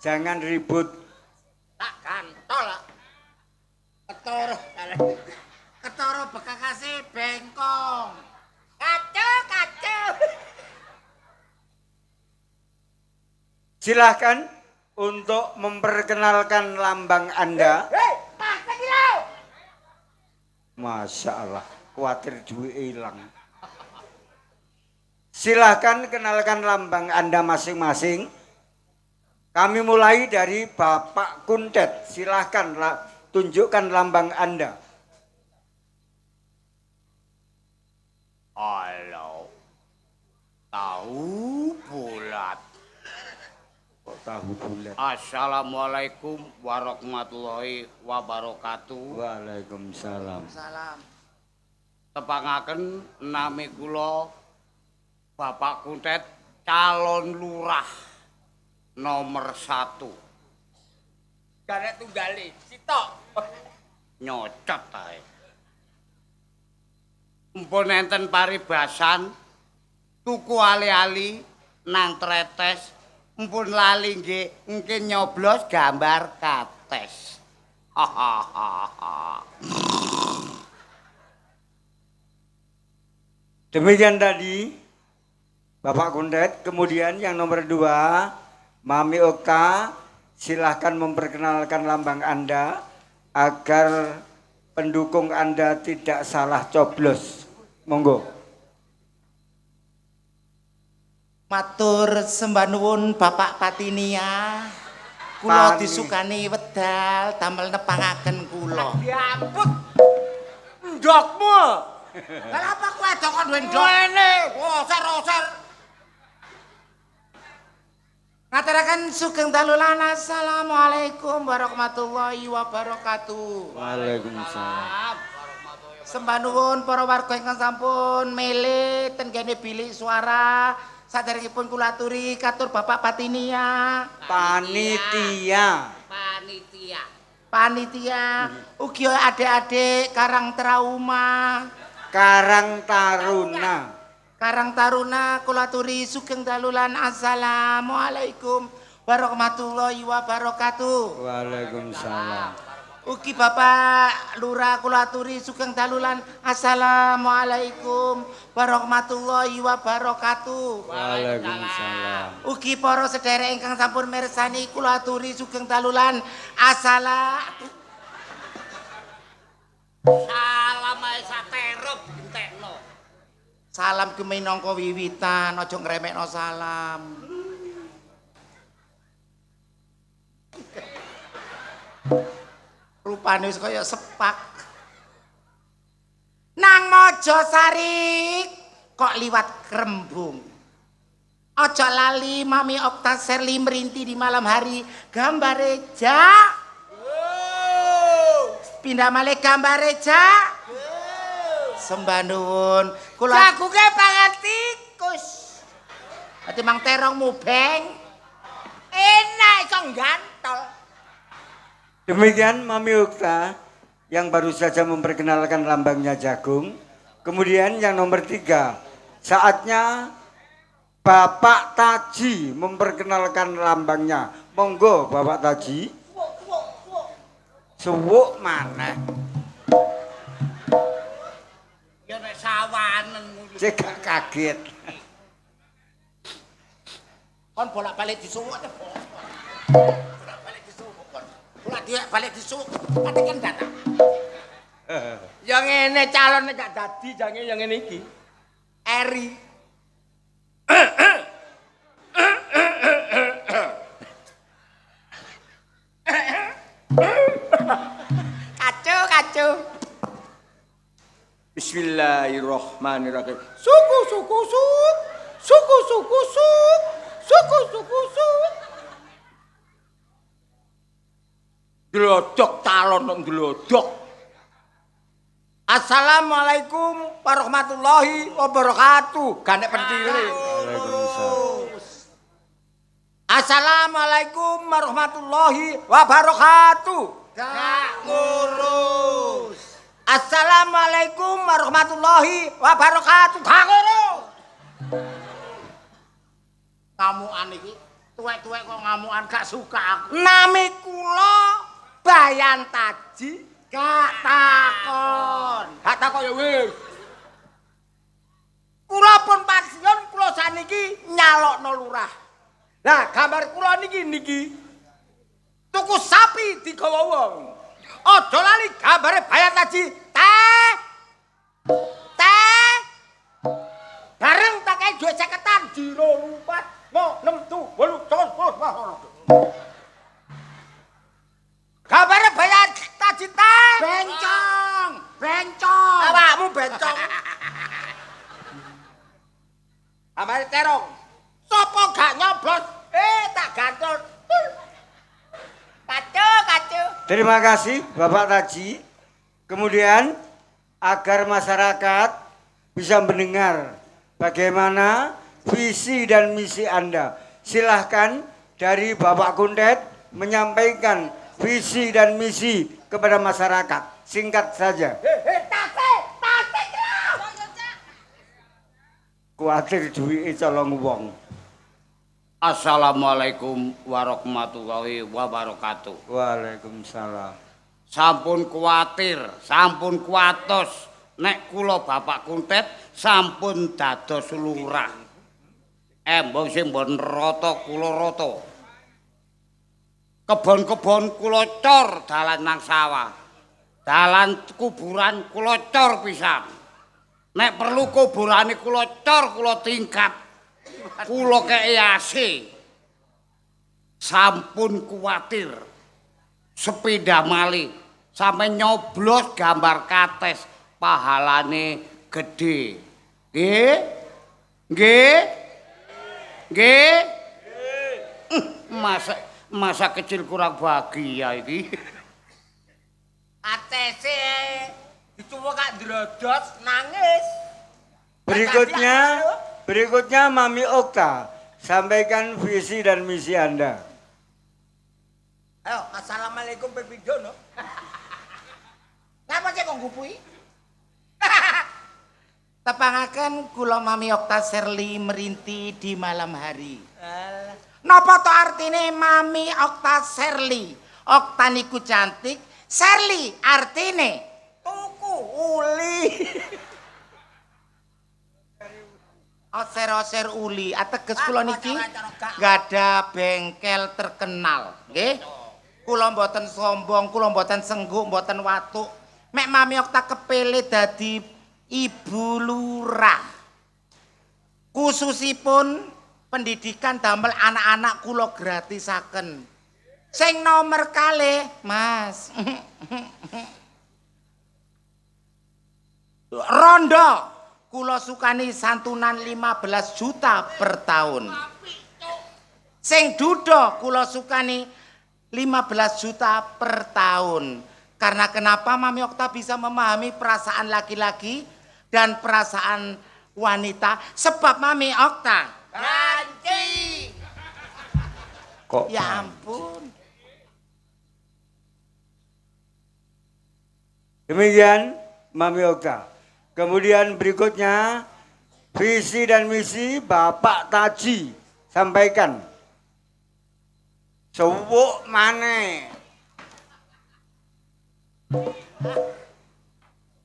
Tak kantol. Ketara bekakase bengkong. Kacau. Silahkan untuk memperkenalkan lambang Anda. Hei, Pak, kilo. Masya Allah, khawatir duit hilang. Silahkan kenalkan lambang Anda masing-masing. Kami mulai dari Bapak Kuntet. Silahkan tunjukkan lambang Anda. Halo. Tahu bulat. Kok tahu bulat? Assalamualaikum warahmatullahi wabarakatuh. Waalaikumsalam. Salam. Tepangaken nami kula Bapak Kuntet calon lurah nomor 1. Garek tunggale, sitok. Nyocot ae. Mpun enten paribasan tuku ali-ali nang tretes, mpun lali nggih engke nyoblos gambar kates. Demikian tadi Bapak Kuntet. Kemudian yang nomor 2, Mami Okta, silahkan memperkenalkan lambang Anda agar pendukung Anda tidak salah coblos. Monggo. Matur sembah nuwun Bapak Patinia. Kula Pani. disukani wedal damel nepangaken kula. Diamput. Ndokmu. Lah apa kowe wedok kok duwe ndok? Ngene, oser-oser. Ngaturaken sugeng dalu lan assalamualaikum warahmatullahi wabarakatuh. Waalaikumsalam. Sembah nuwun para warga ingkang sampun mele ten kene bilik suara. Saderengipun kula aturi katur Bapak Patinia. Panitia. Panitia, ugi adik-adik Karang Trauma. Karang Taruna. Karang Taruna kula aturi sugeng dalu lan assalamualaikum warahmatullahi wabarakatuh. Waalaikumsalam. Ugi Bapak Lurah kula aturi sugeng dalu lan assalamualaikum warahmatullahi wabarakatuh. Waalaikumsalam. Ugi para sederek ingkang sampun mirsani kula aturi sugeng dalu lan Salam ae saterep entekno. salam ki minangka wiwitan, aja ngremekno salam. Rupane wis kaya sepak. Nang Mojosari kok liwat Krembung. Aja lali Mami Okta Serli merinti di malam hari gambare Jak. Pindah malih gambare Jak. Sembah nuwun. Kula Jaguke pangatikus. ati mang terong mubeng. Enak iso gantol. Demikian Mami Ukta yang baru saja memperkenalkan lambangnya jagung. Kemudian yang nomor 3, saatnya Bapak Taji memperkenalkan lambangnya. Monggo Bapak Taji. Suwuk mana? Ya nek sawanen ngono. Cek gak kaget. Kon bolak-balik disuwuk ta, Bos. Bolak-balik disuwuk kon. Bolak-balik disuwuk. Patekan datang. Yang ngene calon gak dadi jange yang ngene iki. Eri. Kacau. Bismillahirrahmanirrahim. Suku. Glodok calon nang glodok. Assalamualaikum warahmatullahi wabarakatuh. Ganek pentire. Waalaikumsalam. Assalamualaikum warahmatullahi wabarakatuh. Gak ngurus. Assalamualaikum warahmatullahi wabarakatuh. Gak ngurus. Ngamukan iki tuwek-tuwek kok ngamukan gak suka aku. Nami kula Bayan Taji. Gak takon. Gak takon ya wis. Kula pun pensiun, kula saniki nyalokno lurah. Lah gambar kula niki tuku sapi digawa wong. Aja lali gambare Bayan Taji. Teh. Bareng tak kei duwe 50-an jiro 4 6 8 Gambare Bayan Taji teh. Bencong. Awakmu bencong. Gambare terong. Sopo gak nyoblos? Tak gantul. Kacau. Terima kasih Bapak Taji. Kemudian agar masyarakat bisa mendengar bagaimana visi dan misi Anda. Silahkan dari Bapak Kuntet menyampaikan visi dan misi kepada masyarakat. Singkat saja. Tasik lah. Kuatir duwike colong wong. Assalamualaikum warahmatullahi wabarakatuh. Waalaikumsalam. Sampun kuwatir, sampun kuatos nek kula Bapak Kuntet sampun dados lurah. Embong sing mbon rata kula rata. Kebon-kebon kula cor dalan nang sawah. Dalan kuburan kula cor pisan. Nek perlu kuburane kula cor, kula tingkat. Kula kei AC. Sampun kuwatir. Sepeda malih sampe nyoblos gambar kates pahalane gede. Nggih? Nggih? Nggih? Masa kecil kurang bahagia iki. Atese dicoba kak drodos nangis. Berikutnya Mami Okta, sampaikan visi dan misi Anda. Ayo, assalamualaikum Pepido no. Ngapa sih kok ngupui? Tepangaken kula Mami Okta Serli merinti di malam hari. Napa to artine Mami Okta Serli? Okta niku cantik, Serli artine Tuku uli. oser-oser uli. Ateges kula niki gada bengkel terkenal, nggih. Kula mboten sombong, kula mboten sengguk, mboten watuk. Mek Mami Okta kepele dadi ibu lurah. Khususipun pendidikan damel anak-anak kula gratisaken. Sing nomor kalih, Mas. Rondo kula sukani santunan 15 juta per tahun. Sing duda kula sukani 15 juta per tahun. Karena kenapa Mami Okta bisa memahami perasaan laki-laki dan perasaan wanita? Sebab Mami Okta Banci. Kok ya ampun. Demikian Mami Okta. Kemudian berikutnya visi dan misi Bapak Taji, sampaikan. Suwuk maneh.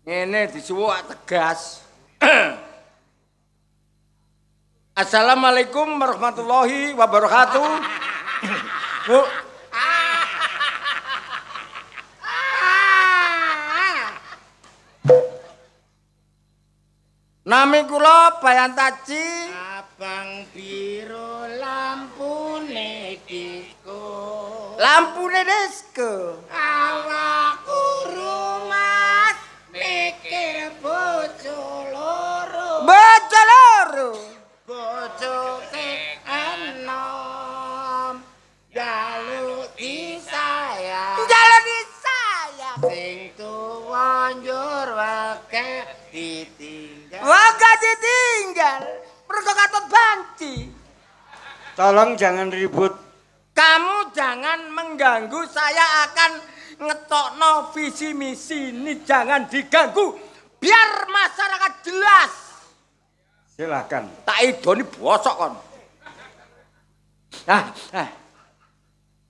Ngene disuwuk tegas. Assalamualaikum warahmatullahi wabarakatuh. Bu. Nami kula Bayan Taji. Abang biru lampune disko. Lampune disco. Awakku rumas mikir bojo loro. Bojo loro. Bojo sing enom jaluk disayang. Njaluk disayang. Sing tuwa njur wake ditinggal. Waga ditinggal. Mergo katut banci. Tolong jangan ribut. Kamu jangan mengganggu, saya akan ngetokno visi misi ini, jangan diganggu biar masyarakat jelas. Silahkan. Tak idoni bosok kon.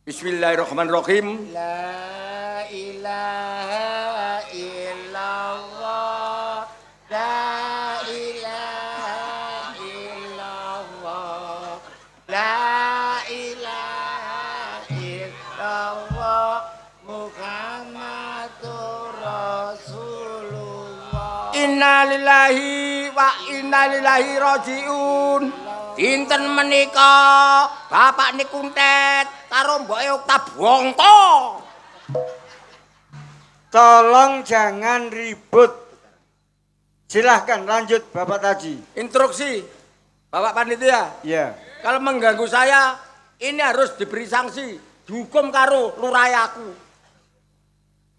Bismillahirrahmanirrahim. La ilaha illallah. La ilaha illallah. La ilaha illallah. Muhammadur Rasulullah. Innalillahi wa innalillahi rajiun. Dinten menika Bapak niku kuntet karo Mbok Okta Bongto. Tolong jangan ribut. Silahkan lanjut Bapak Taji. Instruksi Bapak Panitia. Ya. Kalau mengganggu saya, ini harus diberi sanksi. Dihukum karo lurayaku.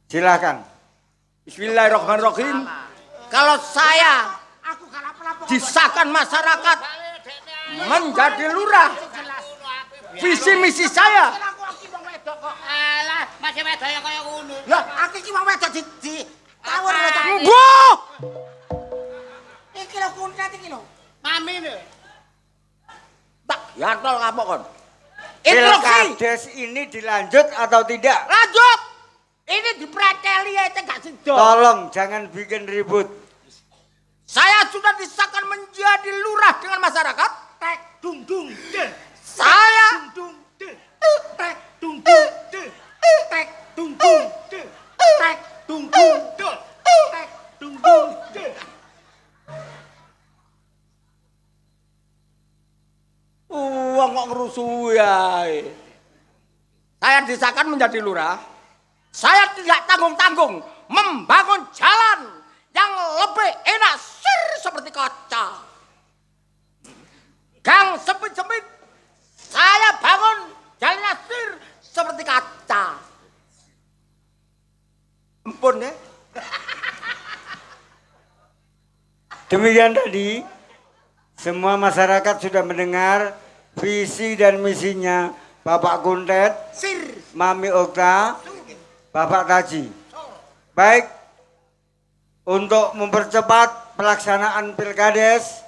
Silahkan. Bismillahirrahmanirrahim. Kalau saya disahkan masyarakat menjadi lurah, visi misi saya. Alah, masih wedaya kaya ngono. Lah, aku iki wong wedok di tawur wedok. Mbuh! Iki lho kuntet iki lho. Mami lho. Tak yatol kapok kon. Instruksi. Pilkades ini dilanjut atau tidak? Lanjut. Ini dipreteli aja gak sido. Tolong jangan bikin ribut. Saya sudah disahkan menjadi lurah dengan masyarakat. Tek dung dung de. Saya Dung de. Tek dung dung de. Tek dung dung de. Tek dung dung dul. Tek dung dung dul. Wong kok ngerusuhi ae. Saya desakan menjadi lurah. Saya tidak tanggung-tanggung membangun jalan yang lebih enak sir seperti kaca. Gang sempit-sempit saya bangun jalannya sir seperti kaca. Ampun ya. Demikian tadi, semua masyarakat sudah mendengar visi dan misinya Bapak Kuntet, Sir. Mami Okta, Bapak Taji. Baik, untuk mempercepat pelaksanaan Pilkades,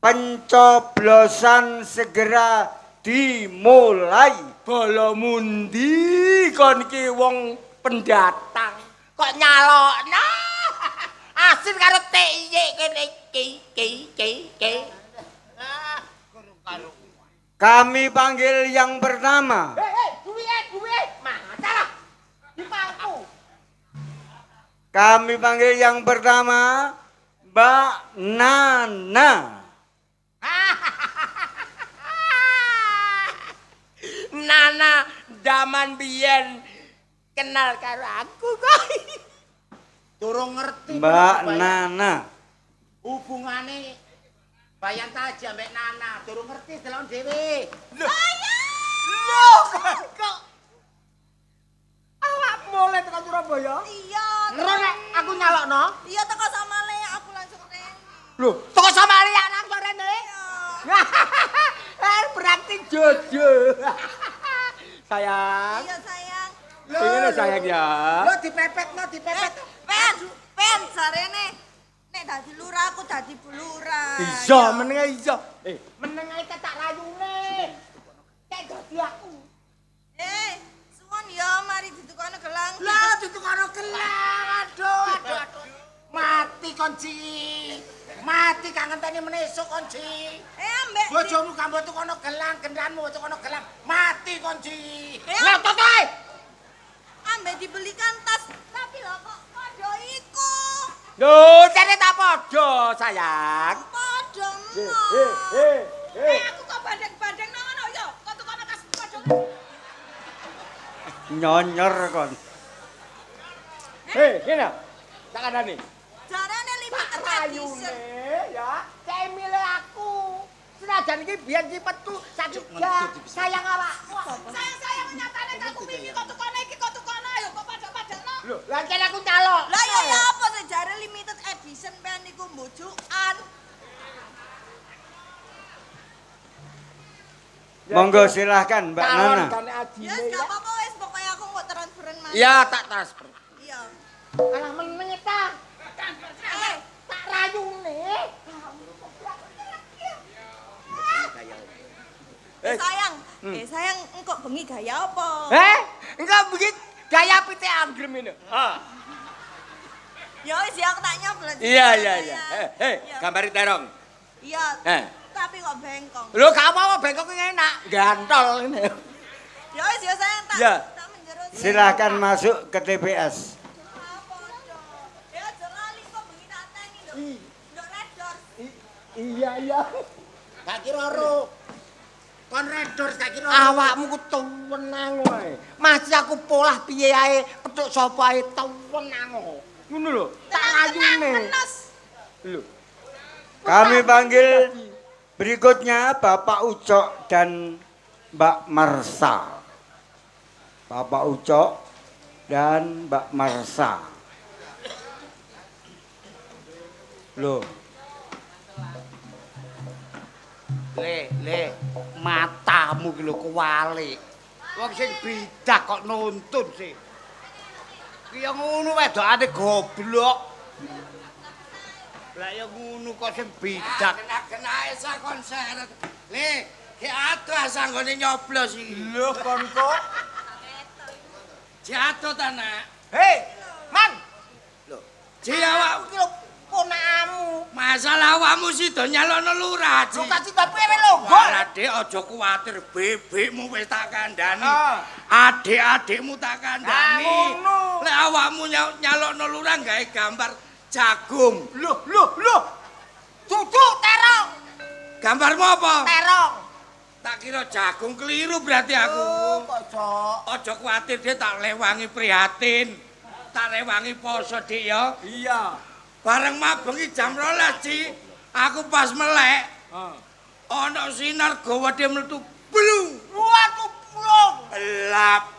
pencoblosan segera dimulai. Bala mundi kon iki wong pendatang kok nyalokno. Asin karo TIY kene iki. Kami panggil yang pertama. Duwe. Masalah. Di pangku. Kami panggil yang pertama Mbak Nana. Nana zaman biyen kenal karo aku kok. Durung ngerti Mbak Nana. hubungane Bayan Taji ambek Nana, durung ngerti delon dhewe. Lho kok awak mulai tekan Surabaya? Iya. Nek aku nyalokno. Iya teko sama Lea aku langsung rene. Lho, toko sama Lia langsung rene. Berarti jodoh. Sayang. Iya sayang. Ini sayang ya. Lo dipepet. Pen sarene. Nek dadi lurah aku dadi bulurah. Iya, menenge iya. Menenge tak rayune. Kayak dadi aku. Suwon ya mari ditukokno gelang. Lah ditukokno gelang. Aduh. Mati konci. Mati kangen teni menesuk konci. Ambek Bojomu gambo tukono gelang, gendranmu tukono gelang. Mati konci. Eh, Ngotot ae. ambek dibelikan tas. Tapi lho kok padha iku. Lho, jane tak padha, sayang. Padha. Aku kok bandeng-bandeng nang ngono ya. Kok tukono tas padha. Nyonyor kon. Gini. Tak kandani. Jarane limited Rayune edition. ya, cek milih aku. Senajan iki biyen cipetku sakit gak sayang awakku. Sayang nyatane kamu wingi kok tukono iki kok tukono ayo kok padha-padhano. Lho, lah cek aku calok. Lah ya apa sih jare limited edition pen niku mbojokan. Monggo silahkan Mbak Nana. Ya gak apa-apa wis pokoke aku kok transferan Mas. Ya tak transfer. Iya. Alah meneng ta. Tak rayune. Sayang engkok bengi gaya apa? Engko begitu gaya pite anggrem ini. Ya wis ya aku tak nyoblos. Iya. Gambari terong. Iya. Tapi kok bengkong. Lho gak apa-apa bengkok ini enak, gantol ini. Ya wis ya sayang tak Ya. tak menjerut. Silahkan masuk ke TPS. Apa dong? Ya aja lali kok bengi tak tangi lho. Ndok Red Doors. Iya. Gak kira ro. Kon redor gak kira. Awakmu ku tuwenang wae. Masih aku polah piye ae, petuk sapa ae tuwenang. Ngono lho, tak rayune. Lho. Kami panggil berikutnya Bapak Ucok dan Mbak Marsa. Bapak Ucok dan Mbak Marsa. Loh, Le, matamu ki lho kewalik. Wong sing bidak kok nuntun sih. Ki yang ngono wedokane goblok. Lah ya ngono kok sing bidak. Kena esa konser. Le, ki atuh sanggone nyoblos iki. Lho kon kok. Jatuh ta, Nak? Man. Lho, ji awakmu ki lho Ponakmu. masalah awakmu awakmu sida nyalokno lurah, Ji. Lho kasih tapi lho. Ora, Dik, aja kuwatir, bebekmu wis tak kandhani. Adik-adikmu tak kandhani. Lek awakmu nyalokno lurah gawe gambar jagung. Loh. Cucu terong. Gambarmu apa? Terong. Tak kira jagung, keliru berarti aku. Kok Cok? Aja kuwatir, Dik, tak lewangi prihatin. Tak lewangi poso, Dik ya. Iya. Bareng mabengi jam 12, Ci. Aku pas melek. Ana sinar gawedhe mlebu blung. Waduh, blung. Elap.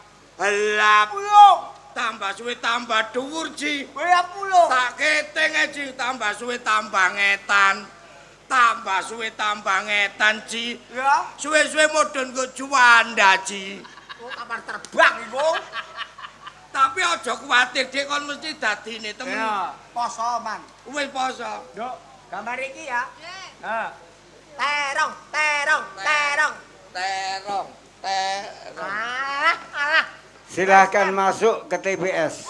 Blung. Tambah suwe tambah dhuwur, Ci. Ya blung. Tak keteng, Ci. Tambah suwe tambah ngetan. Tambah suwe tambah ngetan, Ci. Ya. Suwe-suwe mudhun go Juanda, Ci. Oh, kamar terbang iku. Tapi aja kuwatir, Dik, kon mesti dadine temen. Ya, poso man. Wis poso. Nduk, gambar iki ya. Nggih. Heeh. Terong. Alah. Silakan masuk ke TPS.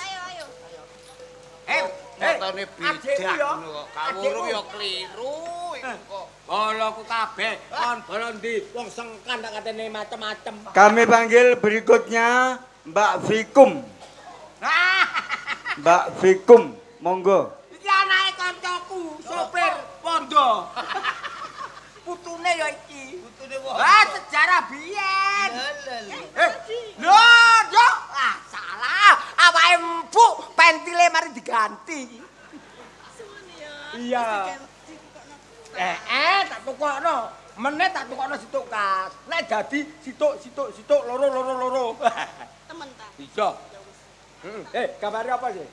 Ayo. Nyatane adikku bidak ya. ngono kok. Kawuru ya kliru iku kok. Boloku kabeh kon bolo ndi wong sengkan tak katene macem-macem. Kami panggil berikutnya Mbak Fikum. Mbak Fikum, monggo. Iki anake kancaku, sopir pondo. Putune ya iki. Putune wong. Sejarah biyen. Lho. Salah. Awake empuk, pentile mari diganti. Iya. Tak tukokno. Meneh tak tukokno situk kas. Nek dadi situk loro. Temen ta. Bisa. Gambarnya apa sih?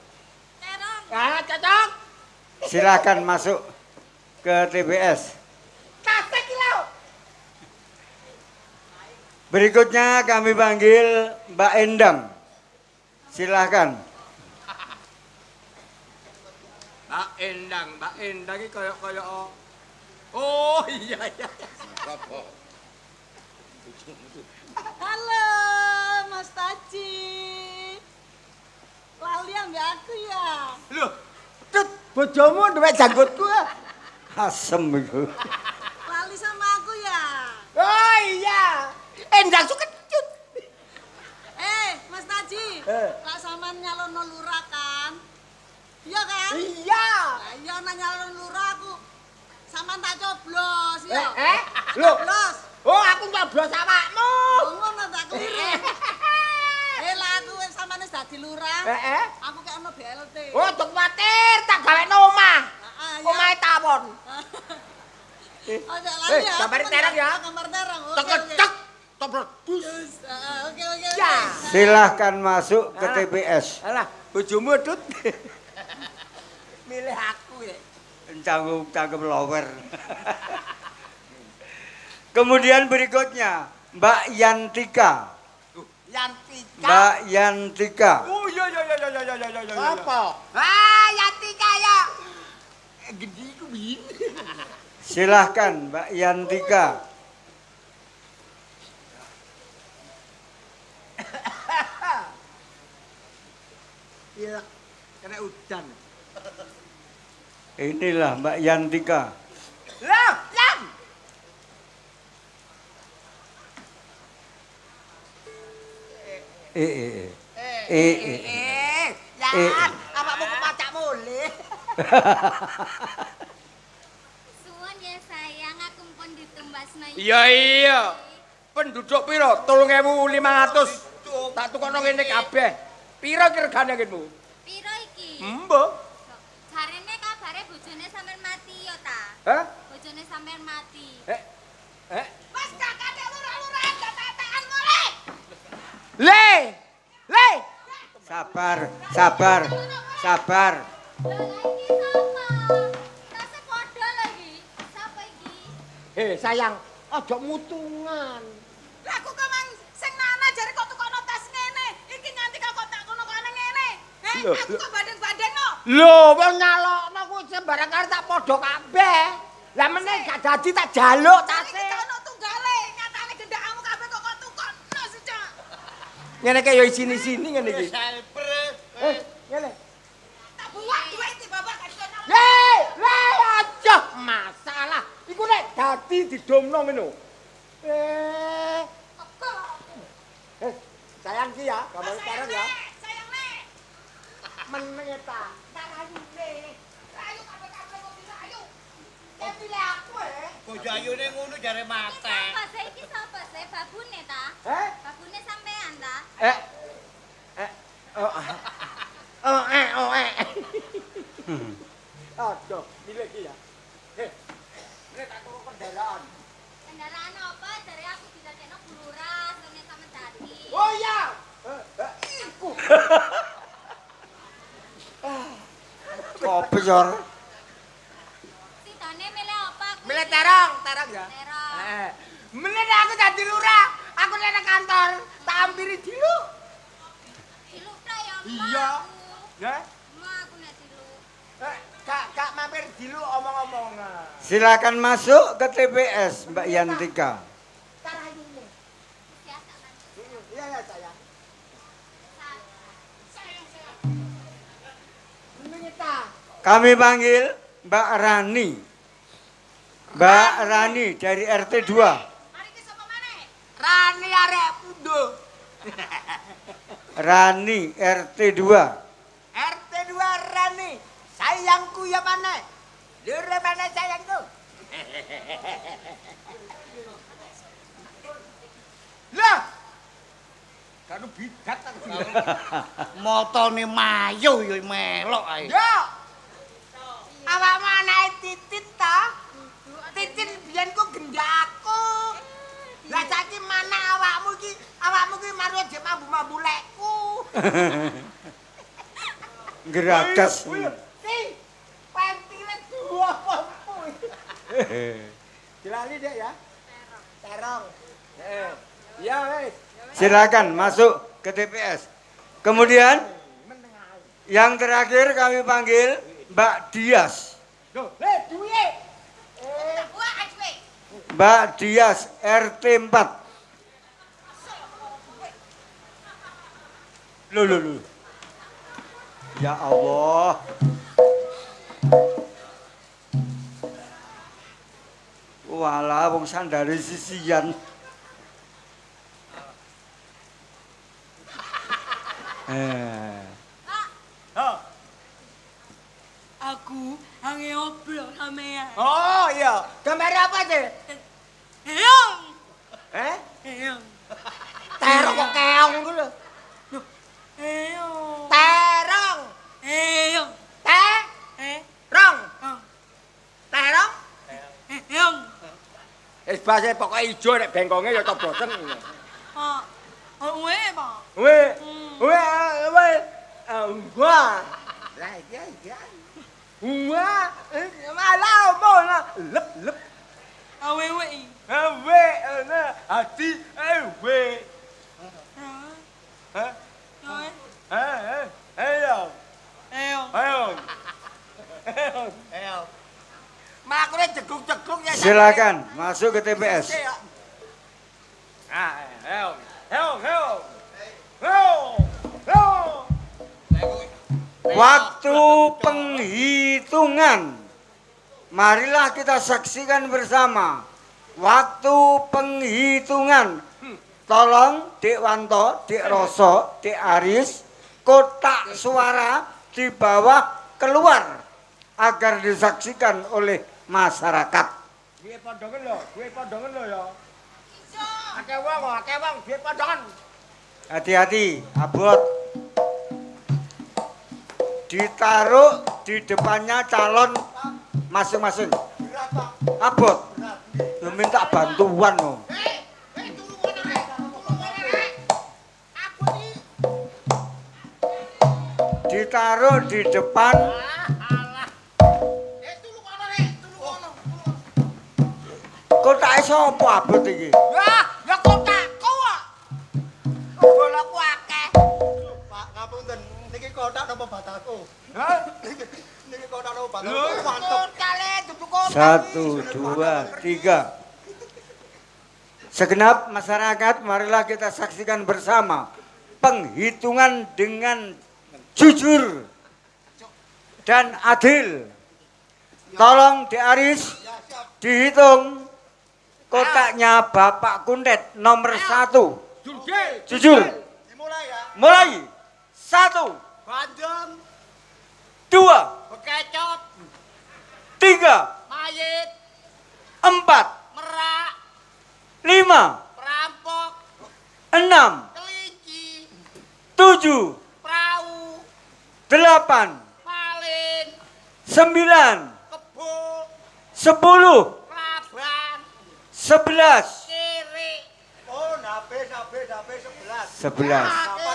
Terong. Cocok. Silakan masuk ke TPS. Kasih kilo. Berikutnya kami panggil Mbak Endang. Silakan. Mbak Endang iki kaya oh iya. Apa? Halo, Mas Taji. Lali ambek aku ya. Loh, Tut, bojomu duwe janggutku. Asem itu. Lali sama aku ya. Oh iya. Endang sukecut. Mas Taji. Lah sampean nyalono lurah kan? Iya kan? Iya. Lah iya nek nyalono lurah aku sampean tak coblos ya. Loh. Coblos. Oh, aku nyoblos awakmu. Oh, ngono tak keliru. Lah aku wis sampean wis dadi lurah. Aku kek ono BLT. Oh, aja kuwatir, tak gawekno omah. Omahe tawon. Oke, lali ya. gambar terong ya. Gambar terong. Cek. Toblos. Oke. Ya. Silahkan masuk ke TPS. Alah, bojomu Tut. Milih aku ya. Cangkem lower. Kemudian berikutnya Mbak Yantika. Yantika. Mbak Yantika. Oh iya. Apa? Yantika ya. Gede ku bin. Silahkan Mbak Yantika. Iya, kena udan. Inilah Mbak Yantika. Lah, Yang. Yan, awakmu kepacak mulih. Suwun ya sayang, aku pun ditumbasno iki. Iya. Penduduk piro? 3.500. Tak tukokno ngene kabeh. Piro regane ngene? Piro iki? Mbah. Jarene kabare bojone sampean mati ya ta? Hah? Bojone sampean mati. Mas kakak dek lurah-lurahan gak tetekan mulih. Le. Sabar. Lah iki sapa? Rasa padha lagi. Sapa iki? Sayang, aja mutungan. Lah aku kok mang sing nana jare kok tukono tas ngene. Iki nganti kok tak kono kok ngene. Aku kok badeng-badengno. Lho, wong nyalokno kuwi sembarang karo tak padha kabeh. Lah meneh gak dadi tak jaluk Iki tase. gak ono tunggale. Nyatane gendakmu kabeh kok tukono sih, Cak. Ngene iki ya sini-sini ngene iki. Ngene. Tak buat duit iki bapak gak iso nang. Le, aja. Masa dadi didomno ngono. Sayang ki ya, gambar sekarang ya. Sayang nek. Meneng ta. Tak ayu nek. Ayo kabeh-kabeh kok bisa ayo. Ya pilih aku Bojo ayune ngono jare mate. Iki sapa sih? Babune ta? Heh? Babune sampean ta? Aduh, milih ki ya. Nek tak turu kendaraan. Kendaraan apa? Dari aku didadekno buluras, ngene sama dadi. Oh iya. Iku. Kopi yor. Sidane milih apa? Milih terong ya. Terong. Milih aku dadi lurah. Aku nek nang kantor, tak ampiri dilu. Diluk ta ya, Mbak. Iya. Ya. Mbak aku nek diluk. Kak mampir dilu omong-omongan. Silakan masuk ke TPS Mbak Yantika. Tarayune. Ya tak kan. Iya ya sayang. Menyeta. Kami panggil Mbak Rani. Mbak Rani dari RT 2. Mari ki sapa maneh? Rani arek pundo. Rani RT 2. RT 2 Rani. Sayangku ya mana? Lure mana sayangku? Lah. Kanu bidat aku. Motone mayo ya melok ae. Yo. Awak manae titit ta? Titit biyen ku gendakku. Lah saiki mana awakmu ki? Awakmu ki mari aja mambu-mambu lekku. Geragas. Si, pentile dua mampu. Dilali dek ya. Terong. Iya wes. Silakan masuk ke TPS. Kemudian yang terakhir kami panggil Mbak Dias. Loh, duwe. Wah, ae. Mbak Dias RT 4. Loh. Ya Allah. Walah wong sandare sisian. Aku hange oblok sampean. Oh iya, gambar apa sih? Heong. Eh? Heong. Terong kok keong ku lho. Heong. Terong. Heong. Terong. Oh. Terong. Heong. Wis base pokoke ijo nek bengkonge ya to boten. Oh. Oh, wae, Pak. Weh. Wah. Lah iya. Wah, malah mono lep. Awe. Awe, hati, awe. Hah? Ayo. Makune jeguk-jeguk ya. Silakan masuk ke TPS. Ayo. Waktu penghitungan. Marilah kita saksikan bersama. Waktu penghitungan. Tolong Dek Wanto, Dek Roso, Dek Aris, kotak suara di bawah keluar agar disaksikan oleh masyarakat. Duwe pandongan lho ya. Akeh wong, duwe pandongan. Hati-hati, abot. Ditaruh di depannya calon masing-masing. Abot. Lu minta bantuan loh. Ditaruh di depan. Kotake sapa abot iki? Ya kotakku kok. Golokku akeh. Pak, ngapunten, niki kotak napa bataku? Hah? Niki kotak napa bataku? Lho, kotale dudu kotak. 1, 2, 3. Segenap masyarakat, marilah kita saksikan bersama penghitungan dengan jujur dan adil. Tolong Dek Aris dihitung kotaknya Bapak Kundet nomor 1. Jujur. Jujur. Dimulai ya. Mulai. 1, Bandeng. 2, Bekecot. 3, Mayit. 4, Merak. 5, Perampok. 6, Kelinci. 7, Perahu. 8, Malin. 9, Kebo. 10, Laban. 11, Kiri. Oh, nabe 11. 11. Apa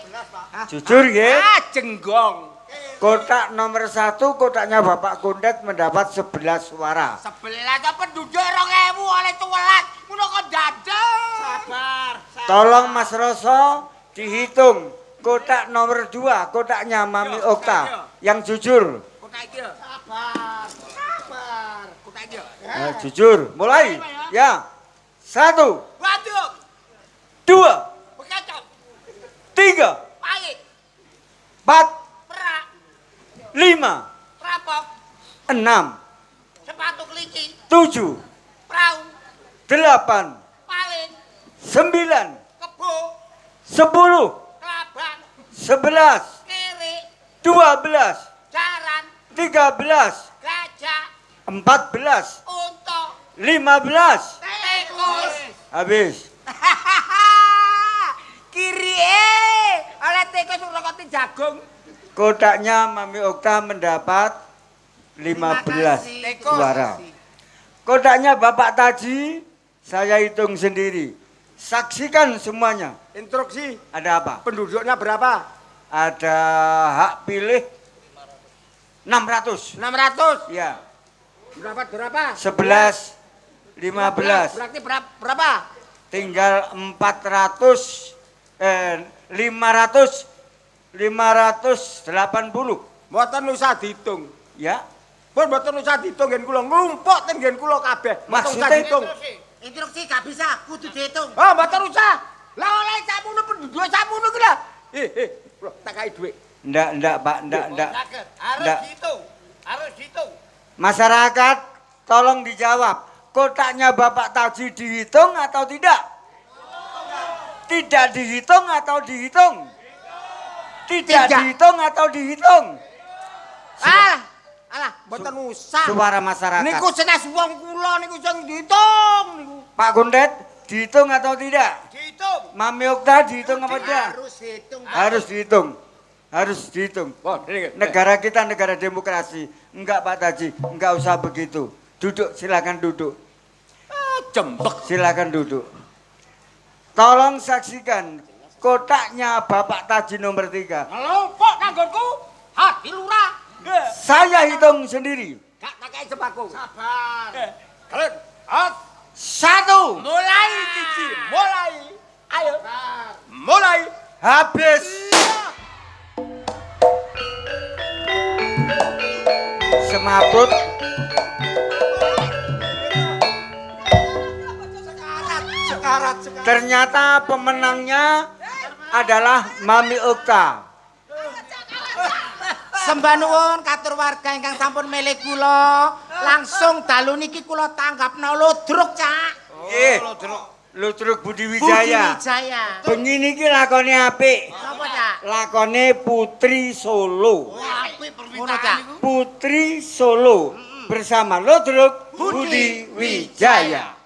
11, Pak? Jujur ya. Jenggong. Kotak nomor 1 kotaknya Bapak Kundet mendapat 11 suara. 11 apa penduduk 2000 oleh tuwelas. Ngono kok dadel. Sabar. Tolong Mas Roso dihitung. Kotak nomor 2 kotaknya Mami Okta yang jujur. Kotak iki. Sabar. Kotak iki. Jujur. Mulai. Ya. 1, Waduh. 2, Bekecot. 3, Mayit. 4, Merak. 5, Perampok. 6, Sepatu kelinci. 7, Perahu. 8, Malin. 9, Kebo. 10, Laban. 11, Kiri. 12, Jaran. 13, Gajah. 14, Unta. 15. Tikus. Habis. Kiri oleh tikus rokoti jagung. Kotaknya Mami Okta mendapat 15 Tikus. suara. Kotaknya Bapak Taji saya hitung sendiri. Saksikan semuanya. Instruksi. Ada apa? Penduduknya berapa? Ada hak pilih 600. 600. Ya. Berapa? 11, 15. Berarti berapa? Tinggal 580. Mboten usah dihitung. Ya. Pun mboten usah dihitung ngen kula nglumpuk ten ngen kula kabeh. Mboten usah Maksudnya? dihitung. Instruksi gak bisa, kudu dihitung. Oh, mboten usah. Lah oleh sakmono penduduk sakmono ki lah. Lho, tak kai dhuwit. Ndak, Pak, ndak. Harus Ndak. dihitung. Harus dihitung. Masyarakat, tolong dijawab. Kotaknya Bapak Taji dihitung atau tidak? Tidak dihitung atau dihitung? Tidak dihitung atau dihitung? Alah, mboten usah. Suara masyarakat. Niku senes wong kula niku sing dihitung niku. Pak Kundet, dihitung atau tidak? Dihitung. Mami Okta dihitung apa tidak? Harus dihitung. Harus dihitung. Harus dihitung. Oh, ini. Negara kita negara demokrasi. Enggak Pak Taji, enggak usah begitu. Duduk, silakan duduk. Jembek. Silakan duduk. Tolong saksikan kotaknya Bapak Taji nomor 3. Ngelompok nanggonku. Hati lurah. Saya hitung sendiri. Gak tak kai sepaku. Sabar. Kalian. 1. Mulai Cici, mulai. Ayo. Mulai. Habis. Semaput. Sekarat. Ternyata pemenangnya adalah Mami Okta. Sembah nuwun katur warga ingkang sampun milih kula. Langsung dalu niki kula tanggapna ludruk, Cak. Nggih. Ludruk Budi Wijaya. Budi Wijaya. Bengi niki lakone apik. Napa, Cak? Lakone Putri Solo. Ngono, Cak. Putri Solo bersama Ludruk Budi Wijaya.